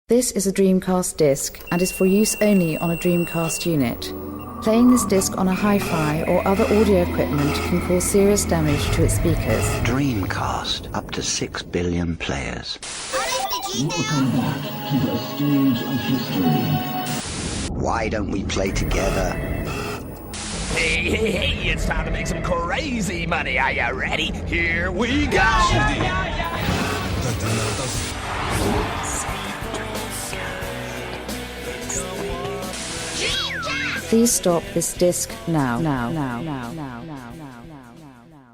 This is a Dreamcast disc and is for use only on a Dreamcast unit. Playing this disc on a hi-fi or other audio equipment can cause serious damage to its speakers. Dreamcast, up to 6 billion players. Welcome back to the stage of history. Why don't we play together? Hey, it's time to make some crazy money. Are you ready? Here we go! Please stop this disc now.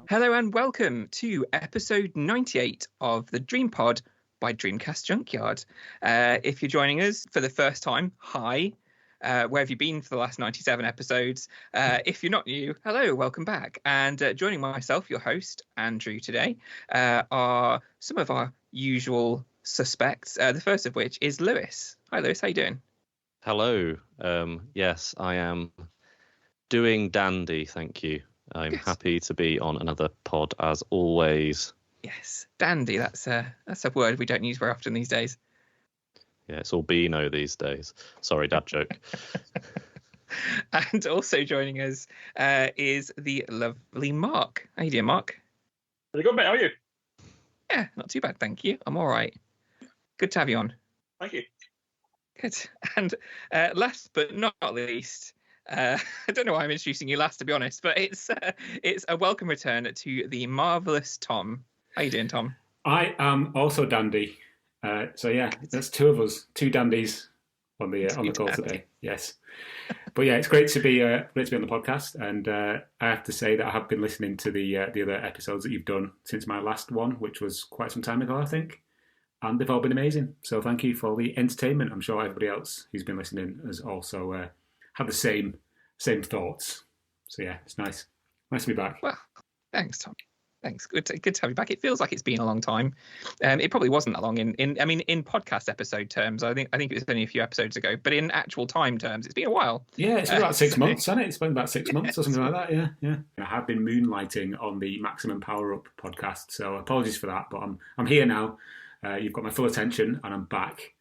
Hello and welcome to episode 98 of the DreamPod by Dreamcast Junkyard. If you're joining us for the first time, hi. Where have you been for the last 97 episodes? If you're not new, hello, welcome back. And joining myself, your host, Andrew, today, are some of our usual suspects. The first of which is Lewis. Hi, Lewis. How you doing? Hello. Yes, I am doing dandy, thank you. I'm happy to be on another pod as always. Yes, dandy. That's a word we don't use very often these days. Yeah, it's all Beano these days. Sorry, dad joke. And also joining us is the lovely Mark. How you doing, Mark? Really good, mate. How are you? Yeah, not too bad, thank you. I'm all right. Good to have you on. Thank you. Good. And last but not least, I don't know why I'm introducing you last, to be honest, but it's a welcome return to the marvellous Tom. How you doing, Tom? I am also dandy. So yeah, that's two of us, two dandies on the call today. Yes, but yeah, it's great to be on the podcast, and I have to say that I have been listening to the other episodes that you've done since my last one, which was quite some time ago, I think. And they've all been amazing. So thank you for the entertainment. I'm sure everybody else who's been listening has also had the same thoughts. So yeah, it's nice. Nice to be back. Well, thanks, Tom. Thanks. Good to have you back. It feels like it's been a long time. It probably wasn't that long in podcast episode terms. I think it was only a few episodes ago. But in actual time terms, it's been a while. Yeah, it's been about 6 months, hasn't it? It's been about 6 months or something like that. Yeah. I have been moonlighting on the Maximum Power Up podcast, so apologies for that. But I'm here now. You've got my full attention, and I'm back.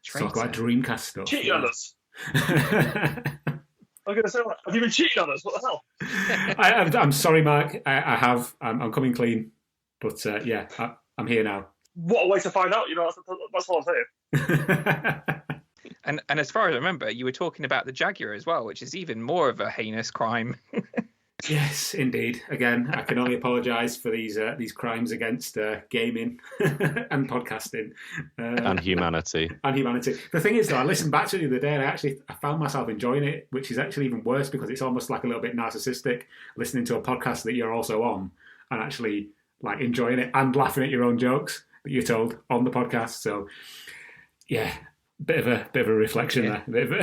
Traitor. So I've got Dreamcast stuff. Cheating on us. I'm going to say, have you been cheating on us? What the hell? I'm sorry, Mark. I have. I'm coming clean. But yeah, I'm here now. What a way to find out. That's all I'm saying. And as far as I remember, you were talking about the Jaguar as well, which is even more of a heinous crime. Yes, indeed. Again, I can only apologise for these crimes against gaming and podcasting. And humanity. The thing is, though, I listened back to it the other day and I found myself enjoying it, which is actually even worse because it's almost like a little bit narcissistic listening to a podcast that you're also on and actually like enjoying it and laughing at your own jokes that you're told on the podcast. So, yeah, bit of a reflection there.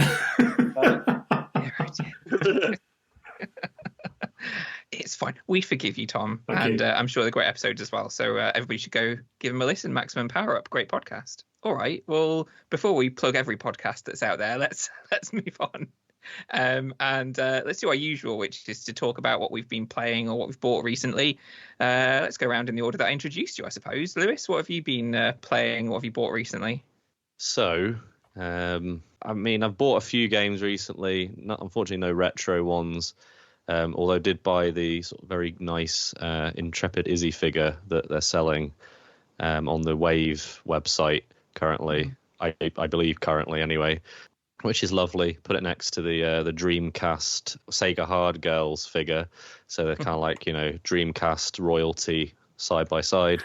It's fine. We forgive you, Tom. Thank you. I'm sure they're great episodes as well. So everybody should go give them a listen. Maximum Power Up. Great podcast. All right. Well, before we plug every podcast that's out there, let's move on. And let's do our usual, which is to talk about what we've been playing or what we've bought recently. Let's go around in the order that I introduced you, I suppose. Lewis, what have you been playing? What have you bought recently? So, I've bought a few games recently. Unfortunately, no retro ones. Although I did buy the sort of very nice Intrepid Izzy figure that they're selling on the Wave website currently. I believe currently anyway, which is lovely. Put it next to the Dreamcast Sega Hard Girls figure, so they're kind of like Dreamcast royalty side by side.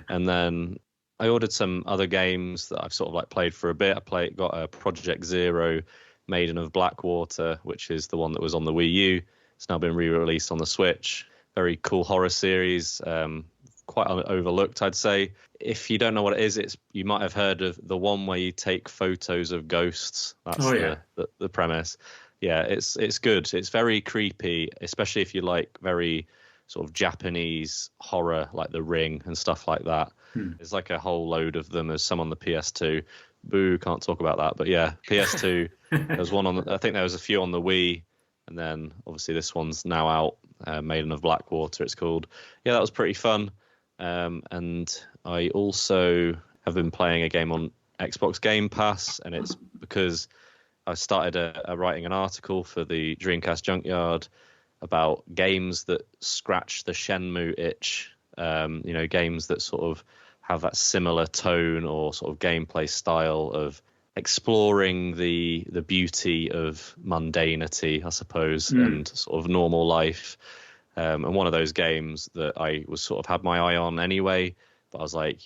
And then I ordered some other games that I've sort of like played for a bit. Got a Project Zero, Maiden of Blackwater, which is the one that was on the Wii U. It's now been re-released on the Switch. Very cool horror series, quite overlooked, I'd say. If you don't know what it is, you might have heard of the one where you take photos of ghosts. That's the premise. Yeah, it's good. It's very creepy, especially if you like very sort of Japanese horror, like The Ring and stuff like that. There's like a whole load of them. There's some on the PS2. Boo, can't talk about that. But yeah, PS2. There's one on. I think there was a few on the Wii. And then, obviously, this one's now out, Maiden of Blackwater, it's called. Yeah, that was pretty fun. And I also have been playing a game on Xbox Game Pass, and it's because I started writing an article for the Dreamcast Junkyard about games that scratch the Shenmue itch. Games that sort of have that similar tone or sort of gameplay style of exploring the beauty of mundanity, I suppose, and sort of normal life. And one of those games that I was sort of had my eye on anyway, but I was like,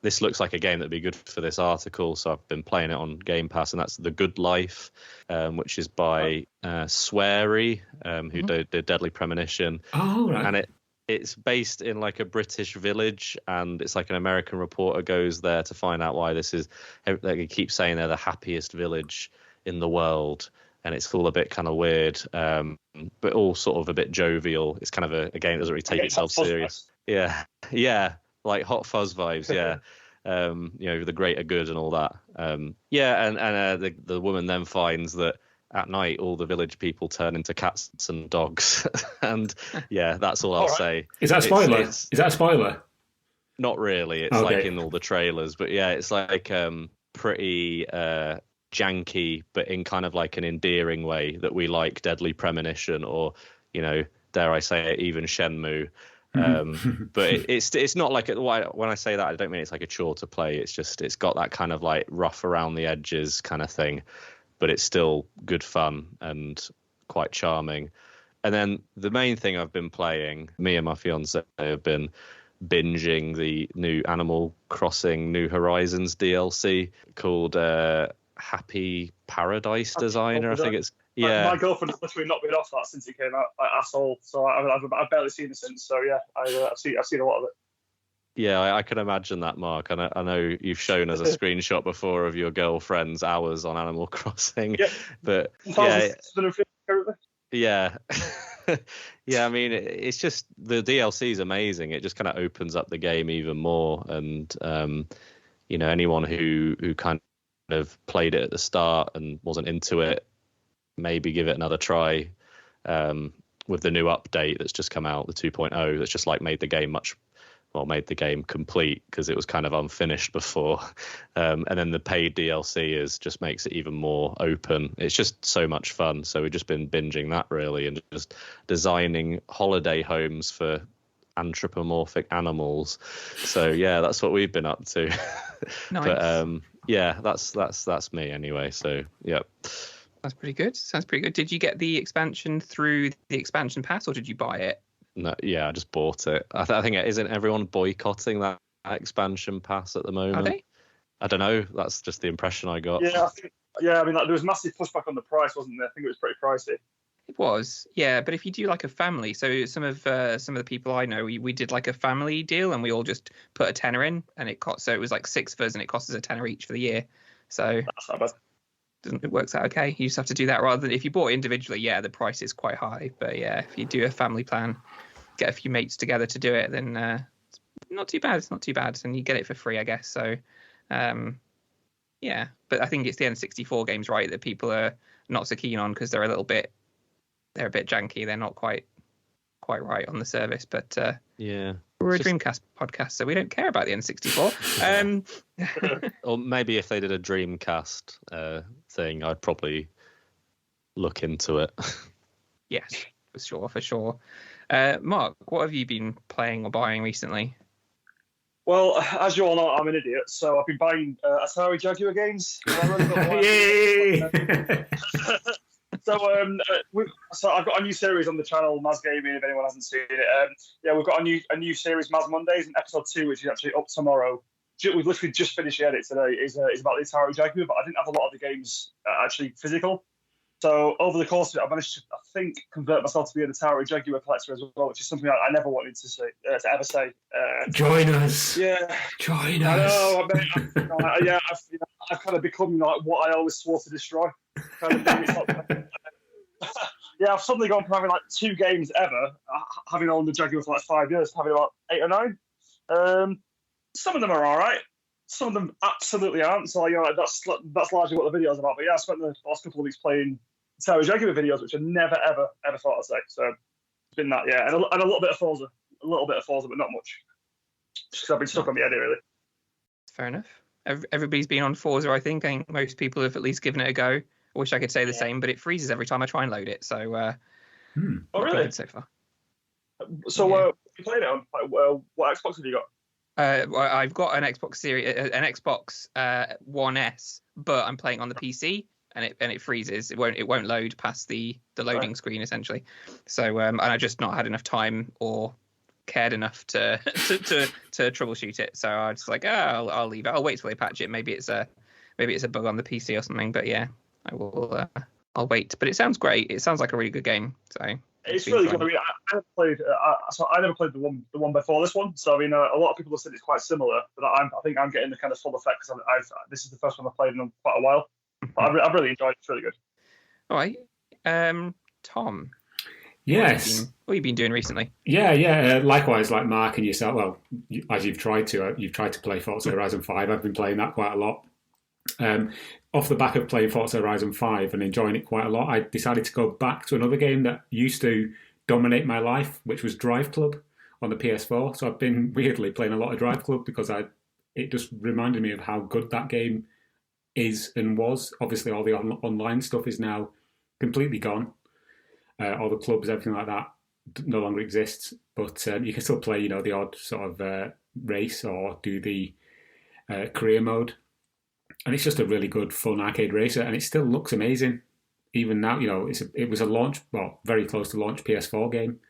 this looks like a game that'd be good for this article. So I've been playing it on Game Pass, and that's The Good Life, which is by Swery, who did Deadly Premonition. Oh, right. And it's based in like a British village, and it's like an American reporter goes there to find out why this is. They keep saying they're the happiest village in the world, and it's all a bit kind of weird, but all sort of a bit jovial. It's kind of a game that doesn't really take itself serious. Yeah, like Hot Fuzz vibes. Yeah. The greater good and all that. And the woman then finds that at night all the village people turn into cats and dogs, and that's all I'll say. Is that a spoiler? Is that a spoiler? Not really. It's like in all the trailers, but it's like pretty janky, but in kind of like an endearing way that we like Deadly Premonition, or dare I say it, even Shenmue. But it's not like when I say that, I don't mean it's like a chore to play. It's just it's got that kind of like rough around the edges kind of thing, but it's still good fun and quite charming. And then the main thing I've been playing, me and my fiance have been binging the new Animal Crossing New Horizons DLC called Happy Paradise Designer. I think it's My girlfriend has literally not been off that since it came out at all. So I've barely seen it since. So I've seen a lot of it. Yeah, I can imagine that, Mark. I know you've shown us a screenshot before of your girlfriend's hours on Animal Crossing. Yeah, but yeah. I mean, it's just the DLC is amazing. It just kind of opens up the game even more, and anyone who kind of played it at the start and wasn't into it, maybe give it another try with the new update that's just come out, the 2.0, that's just like made the game complete, because it was kind of unfinished before, and then the paid DLC just makes it even more open. It's just so much fun. So we've just been binging that really, and just designing holiday homes for anthropomorphic animals. So that's what we've been up to. Nice. But that's me anyway. So that's pretty good. Sounds pretty good. Did you get the expansion through the expansion pass, or did you buy it? No, I just bought it. I think isn't everyone boycotting that expansion pass at the moment? Are they? I don't know. That's just the impression I got. I mean, there was massive pushback on the price, wasn't there? I think it was pretty pricey. It was, but if you do like a family, so some of the people I know, we did like a family deal, and we all just put a tenner in, and it was like 6 of us, and it cost us a tenner each for the year. So that's not bad. It works out okay. You just have to do that rather than if you bought it individually. The price is quite high, but if you do a family plan, get a few mates together to do it, then it's not too bad. It's not too bad, and you get it for free, I guess. So, but I think it's the N64 games, right, that people are not so keen on because they're a bit janky. They're not quite right on the service, but we're a Dreamcast podcast, so we don't care about the N64. Or maybe if they did a Dreamcast thing, I'd probably look into it. Yes, for sure. Mark, what have you been playing or buying recently? Well, as you all know, I'm an idiot, so I've been buying Atari Jaguar games. Yay! So I've got a new series on the channel, Maz Gaming, if anyone hasn't seen it. We've got a new series, Maz Mondays, and episode 2, which is actually up tomorrow. We've literally just finished the edit today, is about the Atari Jaguar, but I didn't have a lot of the games actually physical. So over the course of it, I managed to, I think, convert myself to be an Atari Jaguar collector as well, which is something I never wanted to ever say. Join us. Yeah. Join us. I know. I've kind of become like what I always swore to destroy. Kind of thing. I've suddenly gone from having like 2 games ever, having owned the Jaguar for like 5 years, to having about 8 or 9. Some of them are all right. Some of them absolutely aren't. So that's largely what the video's about. But I spent the last couple of weeks playing Atari Jaguar videos, which I never ever thought I'd say. So it's been that, and a little bit of Forza, but not much. Just because I've been stuck on the edit really. Fair enough. Everybody's been on Forza, I think. I think most people have at least given it a go. I wish I could say the same, but it freezes every time I try and load it. So, Oh, really? So far. So, you played it on what Xbox have you got? Well, I've got an Xbox Series, an Xbox One S, but I'm playing on the PC, and it freezes. It won't load past the loading screen essentially. So, and I just not had enough time or cared enough to troubleshoot it. So I was just like, I'll leave it. I'll wait till they patch it. Maybe it's a bug on the PC or something. But yeah, I will. I'll wait. But it sounds great. It sounds like a really good game. So. It's really good. I mean, I never played the one before this one. So I mean, a lot of people have said it's quite similar, but I think I'm getting the kind of full effect because this is the first one I've played in quite a while. But I've really enjoyed it. It's really good. All right, Tom. Yes. What have you been doing recently? Yeah. Likewise, like Mark and yourself. Well, as you've tried to play Forza Horizon 5. I've been playing that quite a lot. Off the back of playing Forza Horizon 5 and enjoying it quite a lot, I decided to go back to another game that used to dominate my life, which was Drive Club on the PS4. So I've been weirdly playing a lot of Drive Club because it just reminded me of how good that game is and was. Obviously, all the online stuff is now completely gone. All the clubs, everything like that, no longer exists. But you can still play, the odd sort of race or do the career mode. And it's just a really good, fun arcade racer, and it still looks amazing. Even now, it was a launch, very close to launch PS4 game,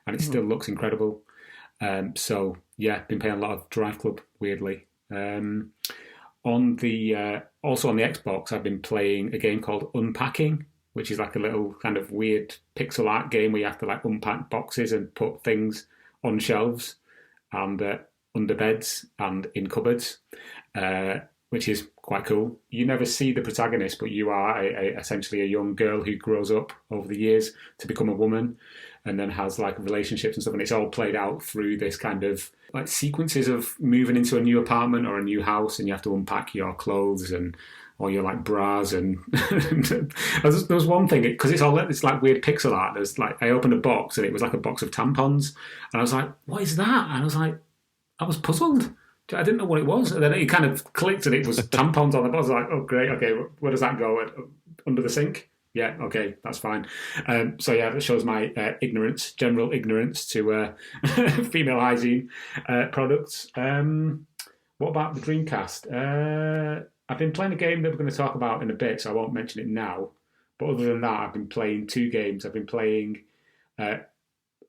and it still looks incredible. So yeah, been playing a lot of Drive Club, weirdly. On the also on the Xbox, I've been playing a game called Unpacking, which is like a little kind of weird pixel art game where you have to like unpack boxes and put things on shelves and under beds and in cupboards. Which is quite cool. You never see the protagonist, but you are essentially a young girl who grows up over the years to become a woman and then has like relationships and stuff. And it's all played out through this kind of like sequences of moving into a new apartment or a new house, and you have to unpack your clothes and all your like bras. And there was one thing, because it's like weird pixel art. There's like, I opened a box and it was like a box of tampons. And I was like, what is that? And I was puzzled. I didn't know what it was. And then it kind of clicked and it was tampons on the box. I was like, oh, great. Okay, where does that go? Under the sink? Yeah, okay, that's fine. So yeah, that shows my general ignorance to female hygiene products. What about the Dreamcast? I've been playing a game that we're going to talk about in a bit, so I won't mention it now. But other than that, I've been playing 2 games. I've been playing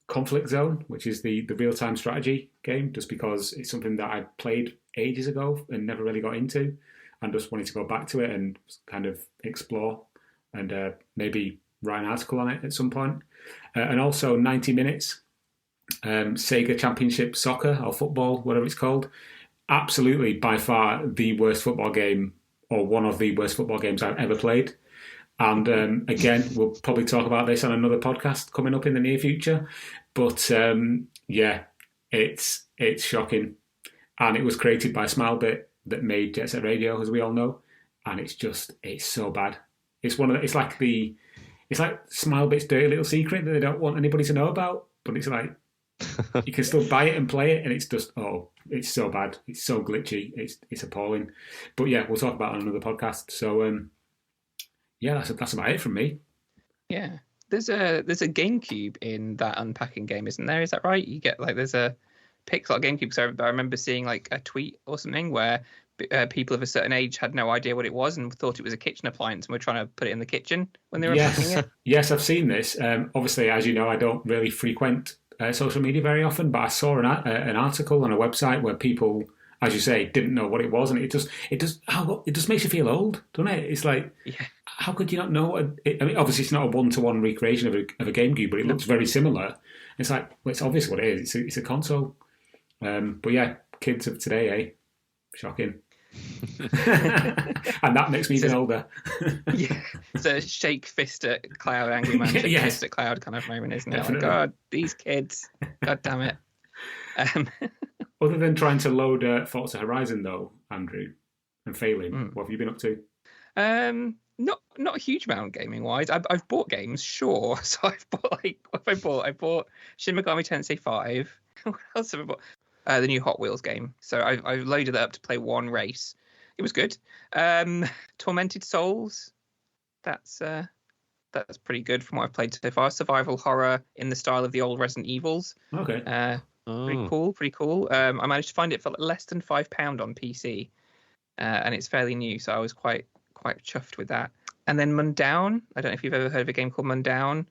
Conflict Zone, which is the real-time strategy game, just because it's something that I played ages ago and never really got into, and just wanted to go back to it and kind of explore and maybe write an article on it at some point. And also 90 Minutes, Sega Championship Soccer or Football, whatever it's called. Absolutely, by far, the worst football game, or one of the worst football games I've ever played. And again, we'll probably talk about this on another podcast coming up in the near future. But yeah, it's shocking. And it was created by Smilebit that made Jet Set Radio, as we all know. And it's so bad. It's like Smilebit's dirty little secret that they don't want anybody to know about. But it's like, you can still buy it and play it, and it's just, it's so bad. It's so glitchy. It's appalling. But yeah, we'll talk about it on another podcast. So yeah, that's about it from me. Yeah, there's a GameCube in that Unpacking game, isn't there? Is that right? You get like there's a pixel art GameCube. So I remember seeing like a tweet or something where people of a certain age had no idea what it was and thought it was a kitchen appliance, and were trying to put it in the kitchen when they were unpacking it. Yes, I've seen this. Obviously, as you know, I don't really frequent social media very often, but I saw an article on a website where people, as you say, didn't know what it was, and it just makes you feel old, doesn't it? It's like, how could you not know? I mean, obviously, it's not a one-to-one recreation of a GameCube, but it looks very similar. It's like, well, it's obvious what it is. It's a console. But yeah, kids of today, shocking. And that makes me even older. Yeah, it's a shake fist at Cloud, Angry Man, shake fist at Cloud kind of moment, isn't it? Like, God, these kids, God damn it. Other than trying to load Forza Horizon, though, Andrew, and failing, what have you been up to? Not a huge amount gaming wise. I've bought games, sure. So I've bought what have I bought? I bought Shin Megami Tensei 5. What else have I bought? The new Hot Wheels game. So I've loaded that up to play one race. it was good. Tormented Souls, that's pretty good from what I've played so far. Survival horror in the style of the old Resident Evils. Okay. Pretty cool. I managed to find it for less than £5 on PC, and it's fairly new, so I was quite chuffed with that. And then Mundown. I don't know if you've ever heard of a game called Mundown,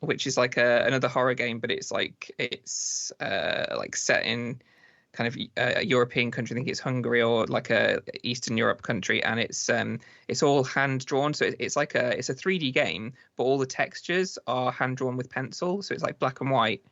which is like another horror game, but it's like set in kind of a European country. I think it's Hungary or like a Eastern Europe country, and it's all hand drawn. So it's a 3D game, but all the textures are hand drawn with pencil. So it's like black and white,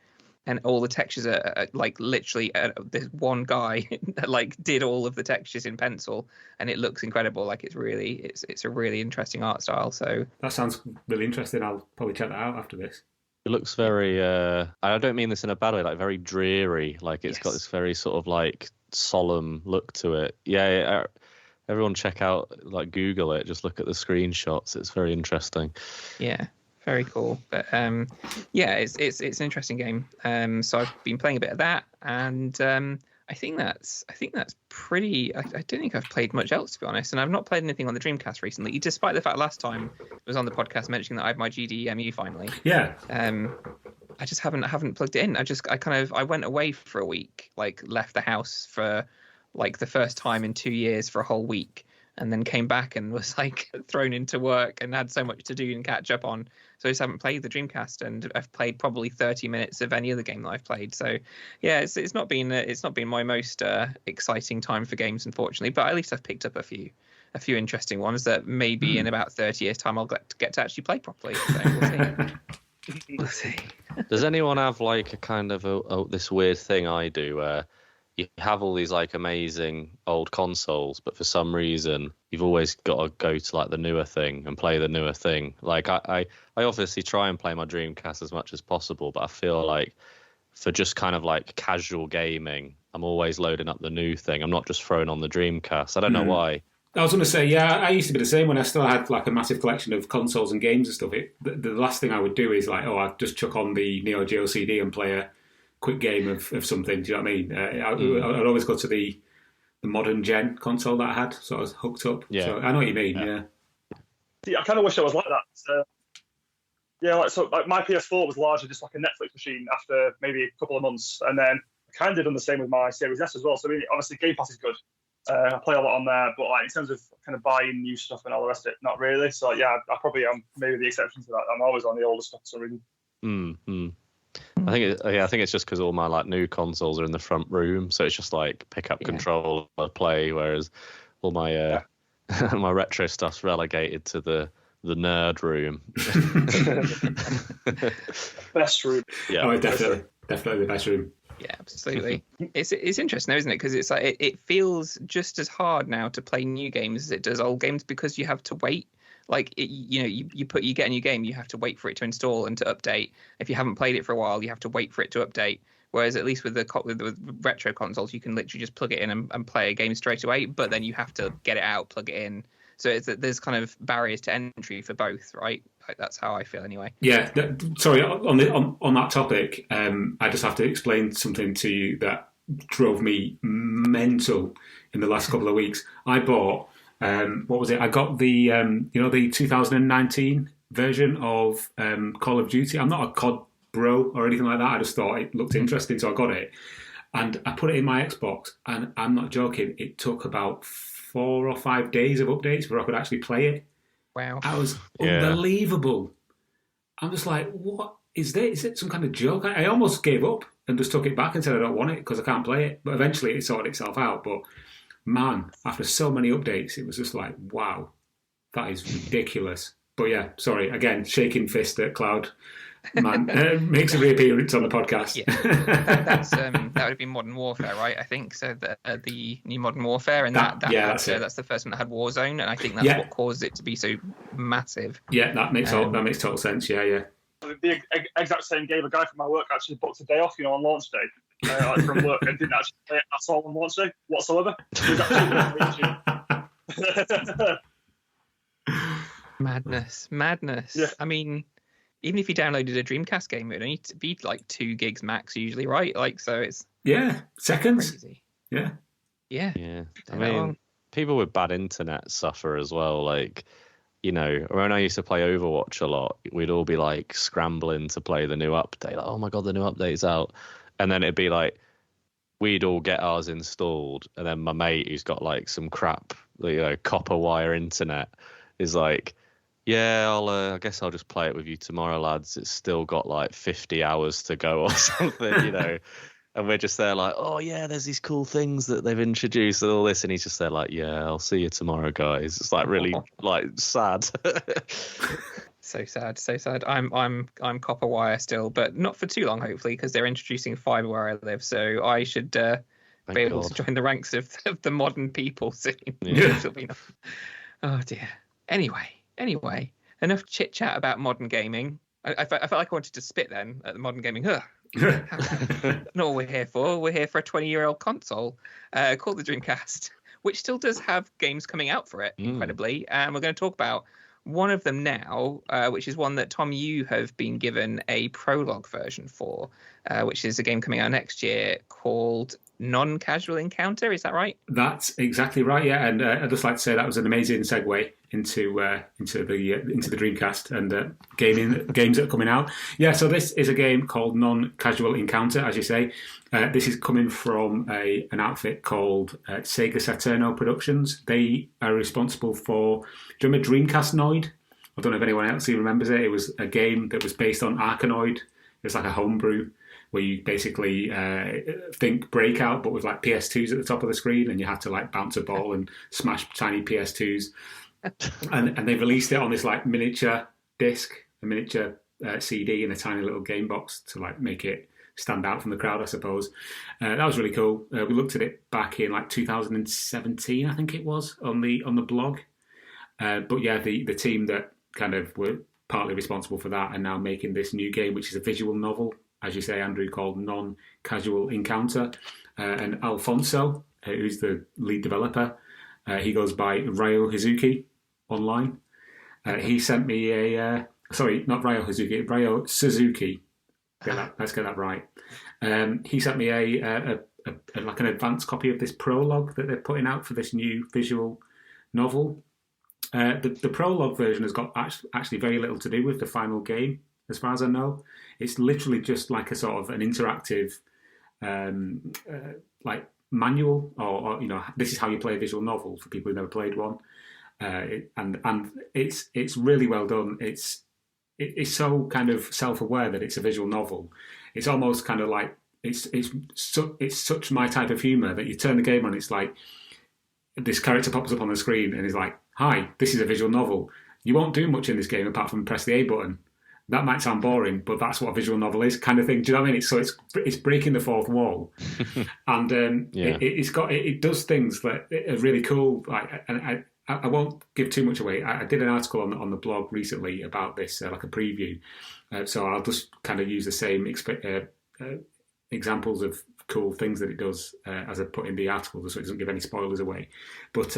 and all the textures are like literally this one guy like did all of the textures in pencil, and it looks incredible. Like it's a really interesting art style. So that sounds really interesting. I'll probably check that out after this. It looks very, I don't mean this in a bad way, like very dreary. Like it's got this very sort of like solemn look to it. Yeah, everyone check out, like Google it, just look at the screenshots. It's very interesting. Yeah, very cool. But it's an interesting game. So I've been playing a bit of that, and I think that's pretty. I don't think I've played much else, to be honest, and I've not played anything on the Dreamcast recently, despite the fact last time I was on the podcast mentioning that I have my GDEMU finally. Yeah. I just haven't plugged it in. I went away for a week, like left the house for like the first time in 2 years for a whole week, and then came back and was like thrown into work and had so much to do and catch up on. So I just haven't played the Dreamcast, and I've played probably 30 minutes of any other game that I've played. So yeah, it's not been my most exciting time for games, unfortunately. But at least I've picked up a few interesting ones that maybe in about 30 years' time I'll get to actually play properly. So we'll see. We'll see. Does anyone have like a kind of this weird thing I do where you have all these like amazing old consoles, but for some reason you've always got to go to like the newer thing and play the newer thing? Like I obviously try and play my Dreamcast as much as possible, but I feel like for just kind of like casual gaming, I'm always loading up the new thing. I'm not just throwing on the Dreamcast. I don't know why. I was going to say, yeah, I used to be the same when I still had like a massive collection of consoles and games and stuff. The last thing I would do is like, I'd just chuck on the Neo Geo CD and play a quick game of something. Do you know what I mean? I'd always go to the modern gen console that I had, so I was hooked up. Yeah. So I know what you mean. Yeah. I kind of wish I was like that. So, my PS4 was largely just like a Netflix machine after maybe a couple of months, and then I kind of done the same with my Series S as well. So I mean, obviously Game Pass is good. I play a lot on there, but like in terms of kind of buying new stuff and all the rest of it, not really. So yeah, I probably am maybe the exception to that. I'm always on the older stuff for some reason. I think it's just because all my like new consoles are in the front room, so it's just like pick up controller, play. Whereas all my my retro stuff's relegated to the nerd room. Best room. Yeah, definitely the best room. Yeah, absolutely. It's interesting, though, isn't it? Because it's like it feels just as hard now to play new games as it does old games, because you have to wait. Like you get a new game, you have to wait for it to install and to update. If you haven't played it for a while, you have to wait for it to update. Whereas at least with the retro consoles, you can literally just plug it in and play a game straight away. But then you have to get it out, plug it in. So there's kind of barriers to entry for both, right? Like, that's how I feel anyway. Yeah. Sorry, on that topic, I just have to explain something to you that drove me mental in the last couple of weeks. I bought, what was it? I got the, the 2019 version of Call of Duty. I'm not a COD bro or anything like that. I just thought it looked interesting, so I got it. And I put it in my Xbox, and I'm not joking, it took about 4 or 5 days of updates before I could actually play it. Wow. That was unbelievable. I'm just like, what is this? Is it some kind of joke? I almost gave up and just took it back and said I don't want it because I can't play it. But eventually it sorted itself out. But man, after so many updates, it was just like, wow, that is ridiculous. But yeah, sorry, again, shaking fist at Cloud. Man, makes a reappearance on the podcast. Yeah, that would have been Modern Warfare, right? I think so. The new Modern Warfare, and that's the first one that had Warzone, and I think that's what caused it to be so massive. Yeah, that makes total sense. Yeah. The exact same game. A guy from my work actually booked a day off, on launch day, from work, and didn't actually play it at all on launch day whatsoever. Madness. Yeah. I mean, even if you downloaded a Dreamcast game, it would only be like 2 gigs max usually, right? Like, so it's seconds. Crazy. Yeah. I mean, people with bad internet suffer as well. Like, you know, when I used to play Overwatch a lot, we'd all be like scrambling to play the new update. Like, oh my God, the new update's out. And then it'd be like, we'd all get ours installed. And then my mate, who's got like some crap, you know, copper wire internet, is like, yeah, I guess I'll just play it with you tomorrow, lads. It's still got like 50 hours to go or something, you know. And we're just there like, oh yeah, there's these cool things that they've introduced and all this. And he's just there like, yeah, I'll see you tomorrow, guys. It's like really like sad. So sad. I'm copper wire still, but not for too long, hopefully, because they're introducing fiber where I live. So I should be able to join the ranks of the modern people soon. Yeah. Oh dear. Anyway, enough chit chat about modern gaming. I felt like I wanted to spit then at the modern gaming. Not what we're here for. We're here for a 20-year-old console called the Dreamcast, which still does have games coming out for it, incredibly. And we're going to talk about one of them now, which is one that, Tom, you have been given a prologue version for, which is a game coming out next year called Non-Casual Encounter. Is that right? That's exactly right, yeah. And I'd just like to say that was an amazing segue into the Dreamcast and games that are coming out. Yeah, so this is a game called Non-Casual Encounter, as you say. This is coming from an outfit called Sega Saturno Productions. They are responsible for, do you remember Dreamcast Noid? I don't know if anyone else even remembers it. It was a game that was based on Arkanoid. It was like a homebrew where you basically think Breakout, but with like PS2s at the top of the screen, and you had to like bounce a ball and smash tiny PS2s. And they released it on this like miniature disc, a miniature CD in a tiny little game box to like make it stand out from the crowd, I suppose. That was really cool. We looked at it back in like 2017, I think it was, on the blog. But yeah, the team that kind of were partly responsible for that are now making this new game, which is a visual novel, as you say, Andrew, called Non-Casual Encounter. And Alfonso, who's the lead developer, he goes by Ryo Hazuki online. He sent me sorry, not Ryo Hazuki, Ryo Suzuki. Let's get that right. He sent me a like an advanced copy of this prologue that they're putting out for this new visual novel. The prologue version has got actually very little to do with the final game, as far as I know. It's literally just like a sort of an interactive, like manual, or you know, this is how you play a visual novel for people who've never played one. And it's really well done. It's so kind of self-aware that it's a visual novel. It's almost kind of like it's such my type of humor that you turn the game on. It's like this character pops up on the screen and is like, "Hi, this is a visual novel. You won't do much in this game apart from press the A button. That might sound boring, but that's what a visual novel is," kind of thing. Do you know what I mean? It's breaking the fourth wall, and it does things that are really cool. Like, and I won't give too much away. I did an article on the blog recently about this, like a preview. So I'll just kind of use the same examples of cool things that it does as I put in the article, so it doesn't give any spoilers away. But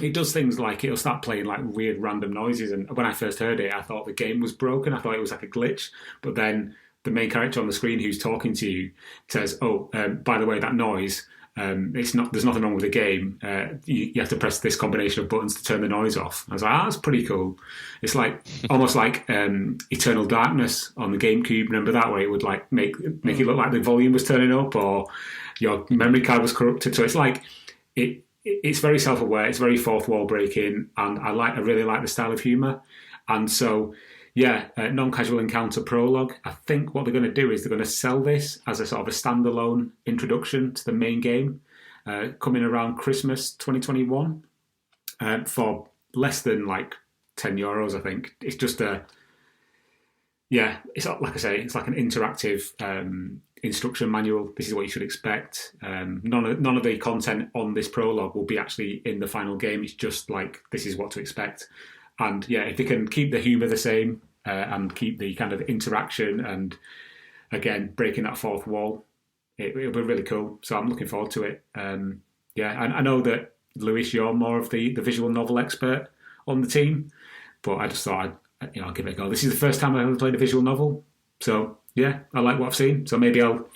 it does things like it'll start playing like weird random noises. And when I first heard it, I thought the game was broken. I thought it was like a glitch. But then the main character on the screen who's talking to you says, "Oh, by the way, that noise, it's not. There's nothing wrong with the game. You have to press this combination of buttons to turn the noise off." I was like, that's pretty cool. It's like almost like Eternal Darkness on the GameCube. Remember that, where it would like make it look like the volume was turning up or your memory card was corrupted. So it's like it's very self-aware. It's very fourth wall breaking, and I really like the style of humour. And so, yeah, Non-Casual Encounter prologue. I think what they're going to do is they're going to sell this as a sort of a standalone introduction to the main game, coming around Christmas 2021 for less than like €10. I think it's just it's like I say, it's like an interactive instruction manual. This is what you should expect. None of the content on this prologue will be actually in the final game. It's just like, this is what to expect. And yeah, if they can keep the humour the same and keep the kind of interaction and, again, breaking that fourth wall, it'll be really cool. So I'm looking forward to it. And I know that, Lewis, you're more of the visual novel expert on the team, but I just thought I'll give it a go. This is the first time I've ever played a visual novel. So, yeah, I like what I've seen. So maybe I'll,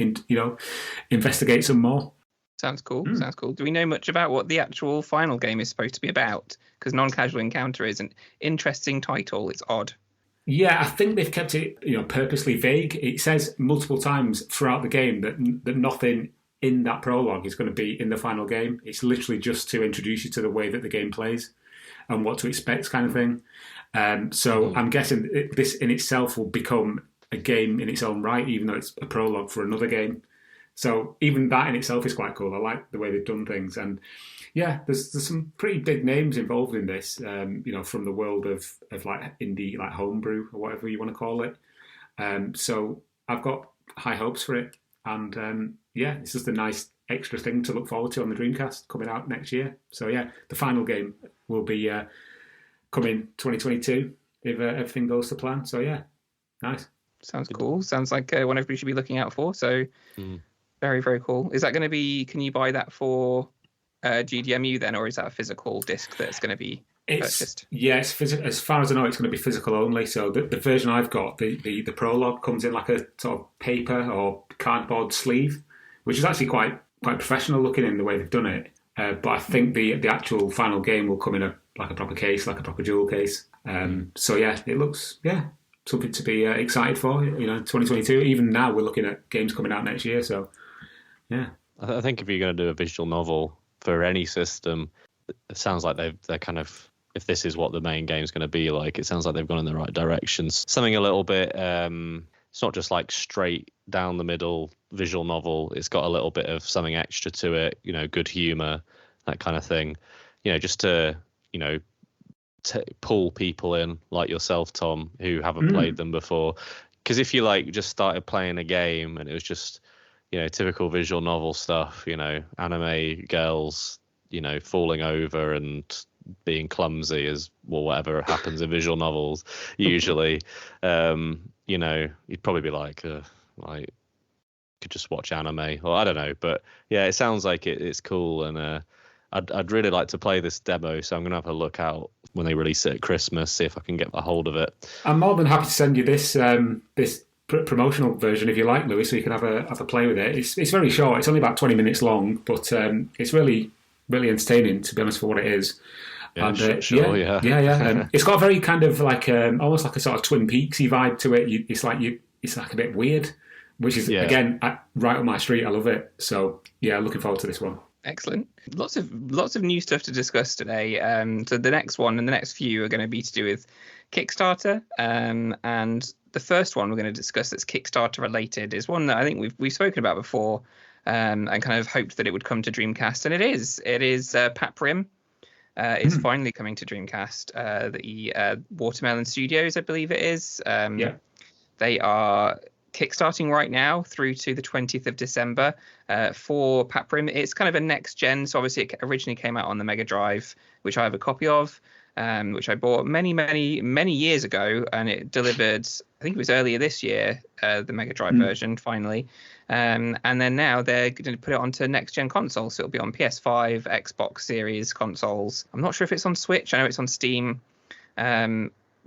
investigate some more. Sounds cool. Sounds cool. Do we know much about what the actual final game is supposed to be about? Because Non-Casual Encounter is an interesting title. It's odd. Yeah, I think they've kept it, purposely vague. It says multiple times throughout the game that nothing in that prologue is going to be in the final game. It's literally just to introduce you to the way that the game plays and what to expect, kind of thing. So I'm guessing this in itself will become a game in its own right, even though it's a prologue for another game. So even that in itself is quite cool. I like the way they've done things. And yeah, there's some pretty big names involved in this, from the world of like indie, like homebrew or whatever you want to call it. So I've got high hopes for it. And it's just a nice extra thing to look forward to on the Dreamcast coming out next year. So yeah, the final game will be coming 2022 if everything goes to plan. So yeah, nice. Sounds cool. Sounds like one everybody should be looking out for. So very, very cool. Is that going to be, can you buy that for GDMU then, or is that a physical disc that's going to be purchased? Yeah, it's as far as I know, it's going to be physical only. So the version I've got, the prologue comes in like a sort of paper or cardboard sleeve, which is actually quite professional looking in the way they've done it. But I think the actual final game will come in a proper case, like a proper jewel case. So yeah, it looks something to be excited for. 2022. Even now, we're looking at games coming out next year. So yeah, I think if you're going to do a visual novel for any system, it sounds like they're kind of, if this is what the main game is going to be like, it sounds like they've gone in the right direction. Something a little bit, it's not just like straight down the middle visual novel. It's got a little bit of something extra to it, good humor, that kind of thing, just to, pull people in like yourself, Tom, who haven't played them before. Because if you just started playing a game and it was just, typical visual novel stuff, anime girls, falling over and being clumsy is, well, whatever happens in visual novels usually, you'd probably be like could just watch anime, or I don't know. But yeah, it sounds like it's cool, and I'd really like to play this demo, so I'm gonna have a look out when they release it at Christmas, see if I can get a hold of it. I'm more than happy to send you this promotional version if you like, Louis, so you can have a play with it. It's very short. It's only about 20 minutes long, but it's really, really entertaining, to be honest, for what it is. Yeah, and, sure. It's got a very kind of like almost like a sort of Twin Peaksy vibe to it. It's like a bit weird, which is again right up my street. I love it. So yeah, looking forward to this one. Excellent. Lots of new stuff to discuss today. So the next one and the next few are going to be to do with Kickstarter. And the first one we're going to discuss that's Kickstarter related is one that I think we've spoken about before, and kind of hoped that it would come to Dreamcast, and it is. It is Paprium. Is finally coming to Dreamcast. The Watermelon Studios, I believe it is. They are kickstarting right now through to the 20th of December for Paprium. It's kind of a next gen, so obviously it originally came out on the Mega Drive, which I have a copy of, which I bought many years ago, and it delivered, I think it was earlier this year, the Mega Drive version finally. And then now they're going to put it onto next gen consoles, so it'll be on PS5, Xbox Series consoles. I'm not sure if it's on Switch. I know it's on Steam.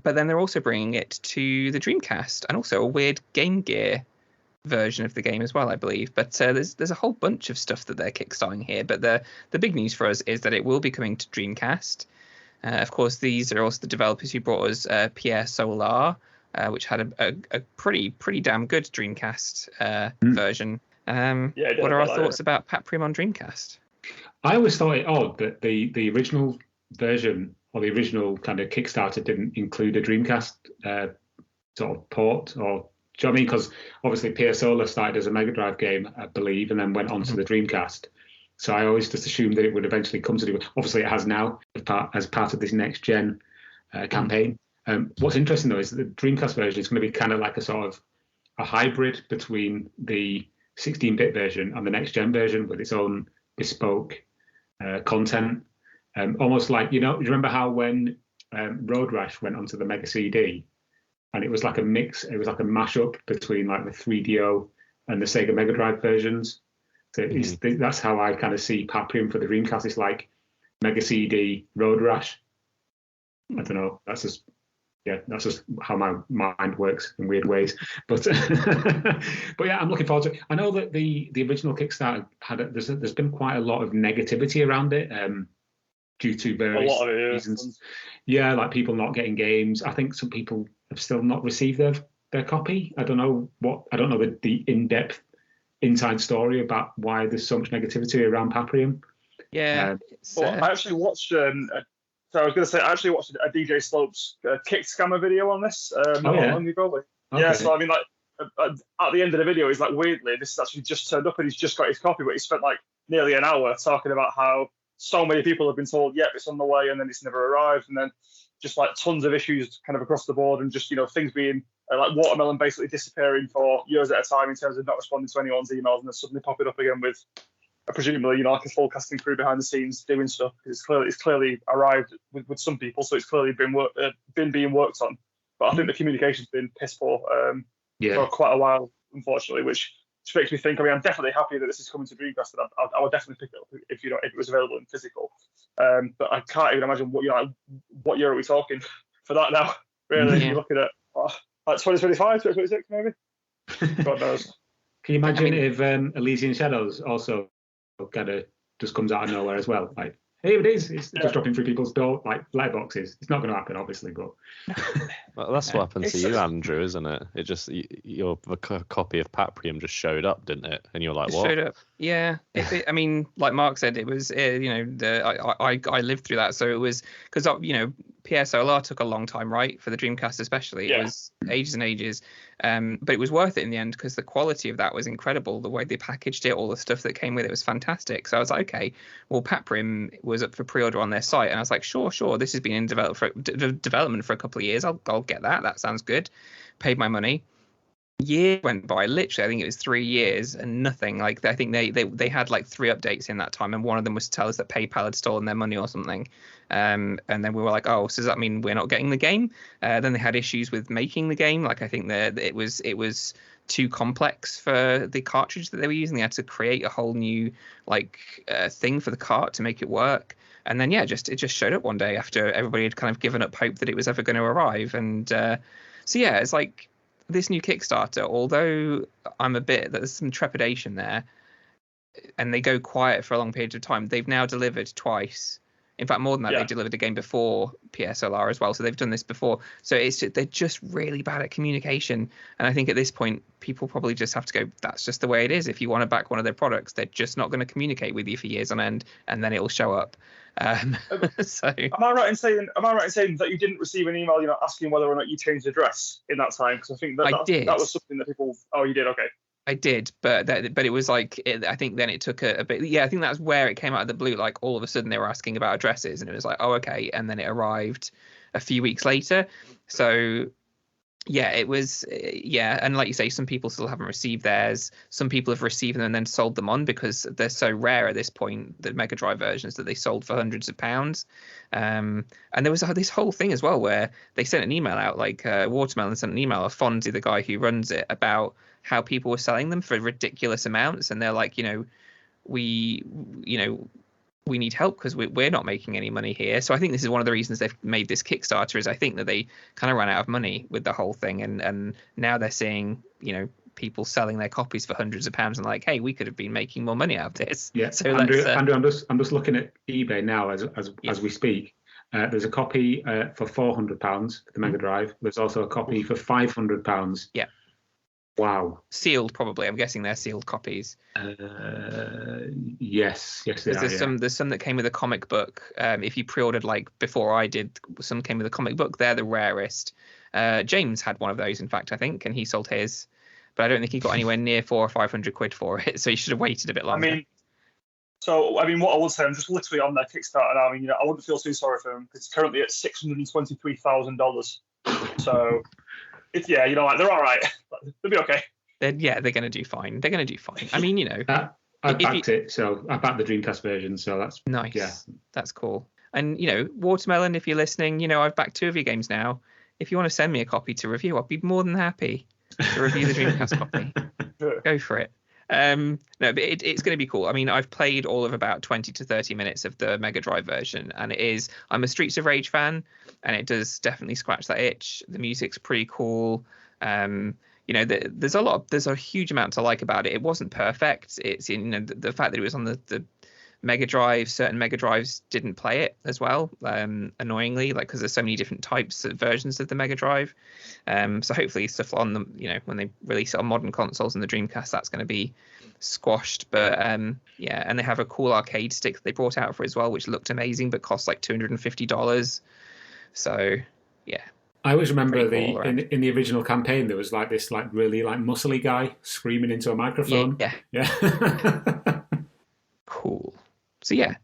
But then they're also bringing it to the Dreamcast, and also a weird Game Gear version of the game as well, I believe. But there's a whole bunch of stuff that they're kickstarting here. But the big news for us is that it will be coming to Dreamcast. Of course, these are also the developers who brought us Pierre Solar, which had a pretty damn good Dreamcast version. What are our thoughts about Paprium on Dreamcast? I always thought it odd that the original version, or the original kind of Kickstarter, didn't include a Dreamcast sort of port, or do you know what I mean? Because obviously Pierre Solar started as a Mega Drive game, I believe, and then went on to the Dreamcast. So I always just assumed that it would eventually come to the. Obviously, it has now as part of this next gen campaign. What's interesting though is that the Dreamcast version is going to be kind of like a sort of a hybrid between the 16-bit version and the next gen version, with its own bespoke content. Almost like, you remember how when Road Rash went onto the Mega CD, and it was like a mix, it was like a mashup between like the 3DO and the Sega Mega Drive versions. So that's how I kind of see Paprium for the Dreamcast. It's like Mega CD, Road Rash. I don't know. That's just yeah, that's just how my mind works in weird ways. But but yeah, I'm looking forward to it. I know that the original Kickstarter there's been quite a lot of negativity around it due to various reasons. Yeah, like people not getting games. I think some people have still not received their copy. I don't know the in-depth inside story about why there's so much negativity around Paprium. Yeah. Well, I actually watched. So I was going to say, I actually watched a DJ Slopes kick scammer video on this not long ago. Okay. Yeah, so I mean, like at the end of the video, he's like, weirdly, this has actually just turned up and he's just got his copy, but he spent like nearly an hour talking about how so many people have been told, yep, it's on the way, and then it's never arrived, and then just like tons of issues kind of across the board, and just things being like Watermelon basically disappearing for years at a time in terms of not responding to anyone's emails, and then suddenly popping up again with presumably like a full casting crew behind the scenes doing stuff. It's clearly arrived with some people, so it's clearly been being worked on. But I think the communication's been piss poor for quite a while, unfortunately, which makes me think. I mean, I'm definitely happy that this is coming to Dreamcast, and I would definitely pick it up if it was available in physical. But I can't even imagine what year are we talking for that now? Really, you're looking at like 2025, 2026, maybe. God knows. Can you imagine if Elysian Shadows also kind of just comes out of nowhere as well? Like, here it is. It's just dropping through people's door, like letterboxes. It's not going to happen, obviously, but well, that's what happened to you, Andrew, isn't it? It just your copy of Paprium just showed up, didn't it? And you're like, what? Showed up. Yeah. I mean, like Mark said, it was I lived through that, so it was because PSLR took a long time, right, for the Dreamcast especially. It was ages and ages, but it was worth it in the end because the quality of that was incredible. The way they packaged it, all the stuff that came with it was fantastic. So I was like, okay, well, Paprium was up for pre-order on their site, and I was like, sure, this has been in development for a couple of years. I'll get that. That sounds good. Paid my money. Year went by, literally, I think it was 3 years and nothing. Like, I think they had like 3 updates in that time, and one of them was to tell us that PayPal had stolen their money or something. And then we were like, oh, so does that mean we're not getting the game? Then they had issues with making the game. Like, I think that it was too complex for the cartridge that they were using. They had to create a whole new thing for the cart to make it work. And then it just showed up one day after everybody had kind of given up hope that it was ever going to arrive. And it's like, this new Kickstarter, although there's some trepidation there, and they go quiet for a long period of time, they've now delivered twice. In fact, more than that, they delivered a game before PSLR as well. So they've done this before. So they're just really bad at communication. And I think at this point, people probably just have to go, that's just the way it is. If you want to back one of their products, they're just not going to communicate with you for years on end, and then it'll show up. So am I right in saying that you didn't receive an email, asking whether or not you changed address in that time? Because I think that was something that people. Oh, you did. Okay. I did, but it was like I think then it took a bit. Yeah, I think that's where it came out of the blue. Like all of a sudden they were asking about addresses, and it was like, oh, okay, and then it arrived a few weeks later. So yeah, it was and like you say, some people still haven't received theirs. Some people have received them and then sold them on because they're so rare at this point, the Mega Drive versions, that they sold for hundreds of pounds. And there was this whole thing as well where they sent an email out, like Watermelon sent an email, Fonzie, the guy who runs it, about how people were selling them for ridiculous amounts, and they're like, we need help because we're not making any money here. So I think this is one of the reasons they've made this Kickstarter, is I think that they kind of ran out of money with the whole thing, and now they're seeing people selling their copies for hundreds of pounds and like, hey, we could have been making more money out of this. Yeah. So Andrew, I'm just looking at eBay now as we speak. There's a copy for £400 for the Mega Drive. There's also a copy for £500. Yeah. Wow. Sealed, probably. I'm guessing they're sealed copies. Yes, they are. There's some that came with a comic book. If you pre-ordered, like before I did, some came with a comic book. They're the rarest. James had one of those, in fact, I think, and he sold his, but I don't think he got anywhere near £400 or £500 for it. So he should have waited a bit longer. What I would say, I'm just literally on their Kickstarter now. I mean, I wouldn't feel too sorry for them because it's currently at $623,000. So. They're all right. They'll be okay. They're going to do fine. They're going to do fine. I mean, I backed it, so I backed the Dreamcast version, so that's nice. Yeah, that's cool. And Watermelon, if you're listening, I've backed 2 of your games now. If you want to send me a copy to review, I'll be more than happy to review the Dreamcast copy. Go for it. No, but it's going to be cool. I mean, I've played all of about 20 to 30 minutes of the Mega Drive version, and I'm a Streets of Rage fan, and it does definitely scratch that itch. The music's pretty cool. There's a huge amount to like about it. It wasn't perfect. It's the fact that it was on the Mega Drive. Certain Mega Drives didn't play it as well, annoyingly, like because there's so many different types of versions of the Mega Drive. So hopefully stuff on them, when they release it on modern consoles and the Dreamcast, that's going to be squashed. But and they have a cool arcade stick that they brought out for it as well, which looked amazing but cost like $250. So yeah. I always remember in the original campaign there was like this like really like muscly guy screaming into a microphone. Yeah. Cool. So yeah,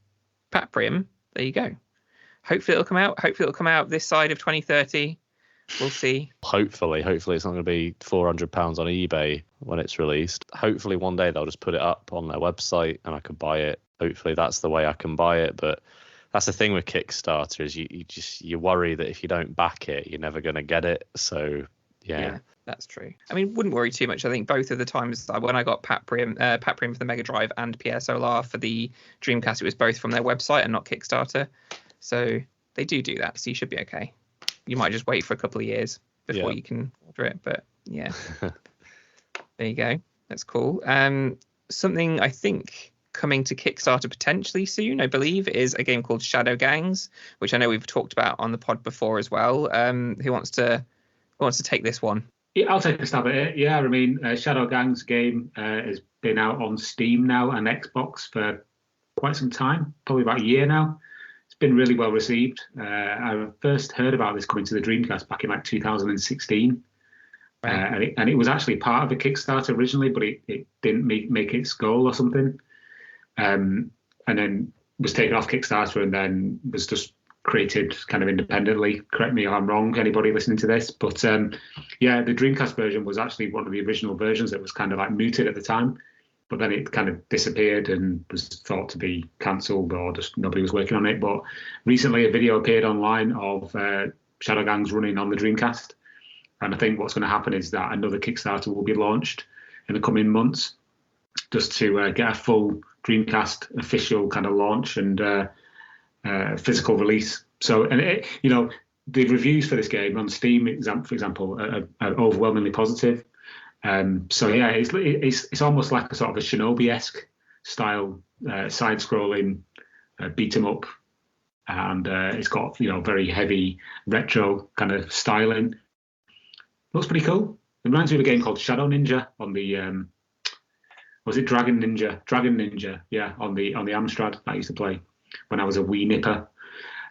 Paprium, there you go. Hopefully it'll come out. Hopefully it'll come out this side of 2030. We'll see. Hopefully it's not going to be £400 on eBay when it's released. Hopefully one day they'll just put it up on their website and I can buy it. Hopefully that's the way I can buy it. But that's the thing with Kickstarter is you worry that if you don't back it, you're never going to get it. So yeah. That's true. I mean, wouldn't worry too much. I think both of the times when I got Paprium for the Mega Drive and PS Solar for the Dreamcast, it was both from their website and not Kickstarter. So they do that. So you should be okay. You might just wait for a couple of years before you can order it. But yeah, there you go. That's cool. Something I think coming to Kickstarter potentially soon, I believe, is a game called Shadow Gangs, which I know we've talked about on the pod before as well. Who wants to take this one? Yeah, I'll take a stab at it. Yeah, I mean, Shadow Gangs game has been out on Steam now and Xbox for quite some time, probably about a year now. It's been really well received. I first heard about this coming to the Dreamcast back in like 2016. Right. And it was actually part of a Kickstarter originally, but it didn't make its goal or something. And then was taken off Kickstarter and then was just created kind of independently. Correct me if I'm wrong, anybody listening to this, but the Dreamcast version was actually one of the original versions that was kind of like mooted at the time, but then it kind of disappeared and was thought to be cancelled or just nobody was working on it. But recently a video appeared online of Shadow Gangs running on the Dreamcast, and I think what's going to happen is that another Kickstarter will be launched in the coming months just to get a full Dreamcast official kind of launch and physical release. So, and the reviews for this game on Steam, for example, are overwhelmingly positive. So yeah, it's almost like a sort of a Shinobi-esque style side-scrolling beat 'em up, and it's got very heavy retro kind of styling. Looks pretty cool. It reminds me of a game called Shadow Ninja on the was it Dragon Ninja? Dragon Ninja, yeah, on the Amstrad that I used to play when I was a wee nipper.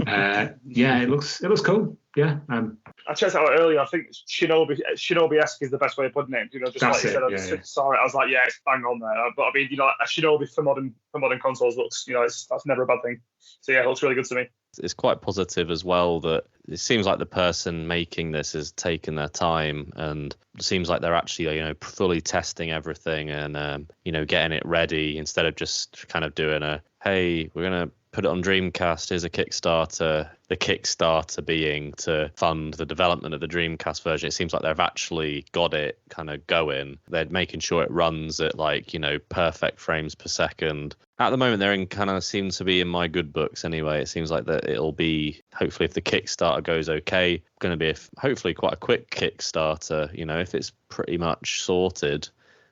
Yeah, it looks cool. Yeah. I checked it out earlier. I think Shinobi-esque is the best way of putting it. Just like you said, I just saw it. I was like, yeah, it's bang on there. But I mean, a Shinobi for modern consoles looks, that's never a bad thing. So yeah, it looks really good to me. It's quite positive as well that it seems like the person making this has taken their time, and it seems like they're actually, fully testing everything and, getting it ready instead of just kind of doing hey, we're going to put it on Dreamcast, here's a Kickstarter. The Kickstarter being to fund the development of the Dreamcast version. It seems like they've actually got it kind of going. They're making sure it runs at perfect frames per second. At the moment, they're in kind of seems to be in my good books anyway. It seems like that it'll be, hopefully if the Kickstarter goes okay, going to be hopefully quite a quick Kickstarter. If it's pretty much sorted,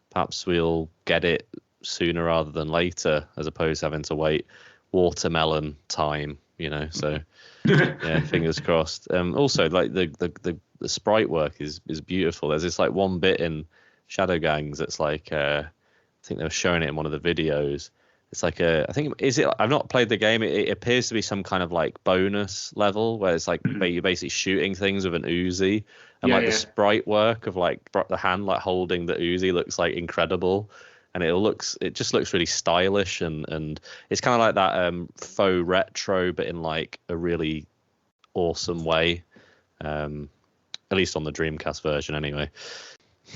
perhaps we'll get it sooner rather than later, as opposed to having to wait watermelon time, so yeah, fingers crossed. Also, like the sprite work is beautiful. There's this like one bit in Shadow Gangs that's like I think they were showing it in one of the videos. It's like I've not played the game. It appears to be some kind of like bonus level where it's like you're basically shooting things with an Uzi, and the sprite work of like the hand like holding the Uzi looks like incredible. And it just looks really stylish, and it's kind of like that faux retro, but in like a really awesome way. At least on the Dreamcast version, anyway.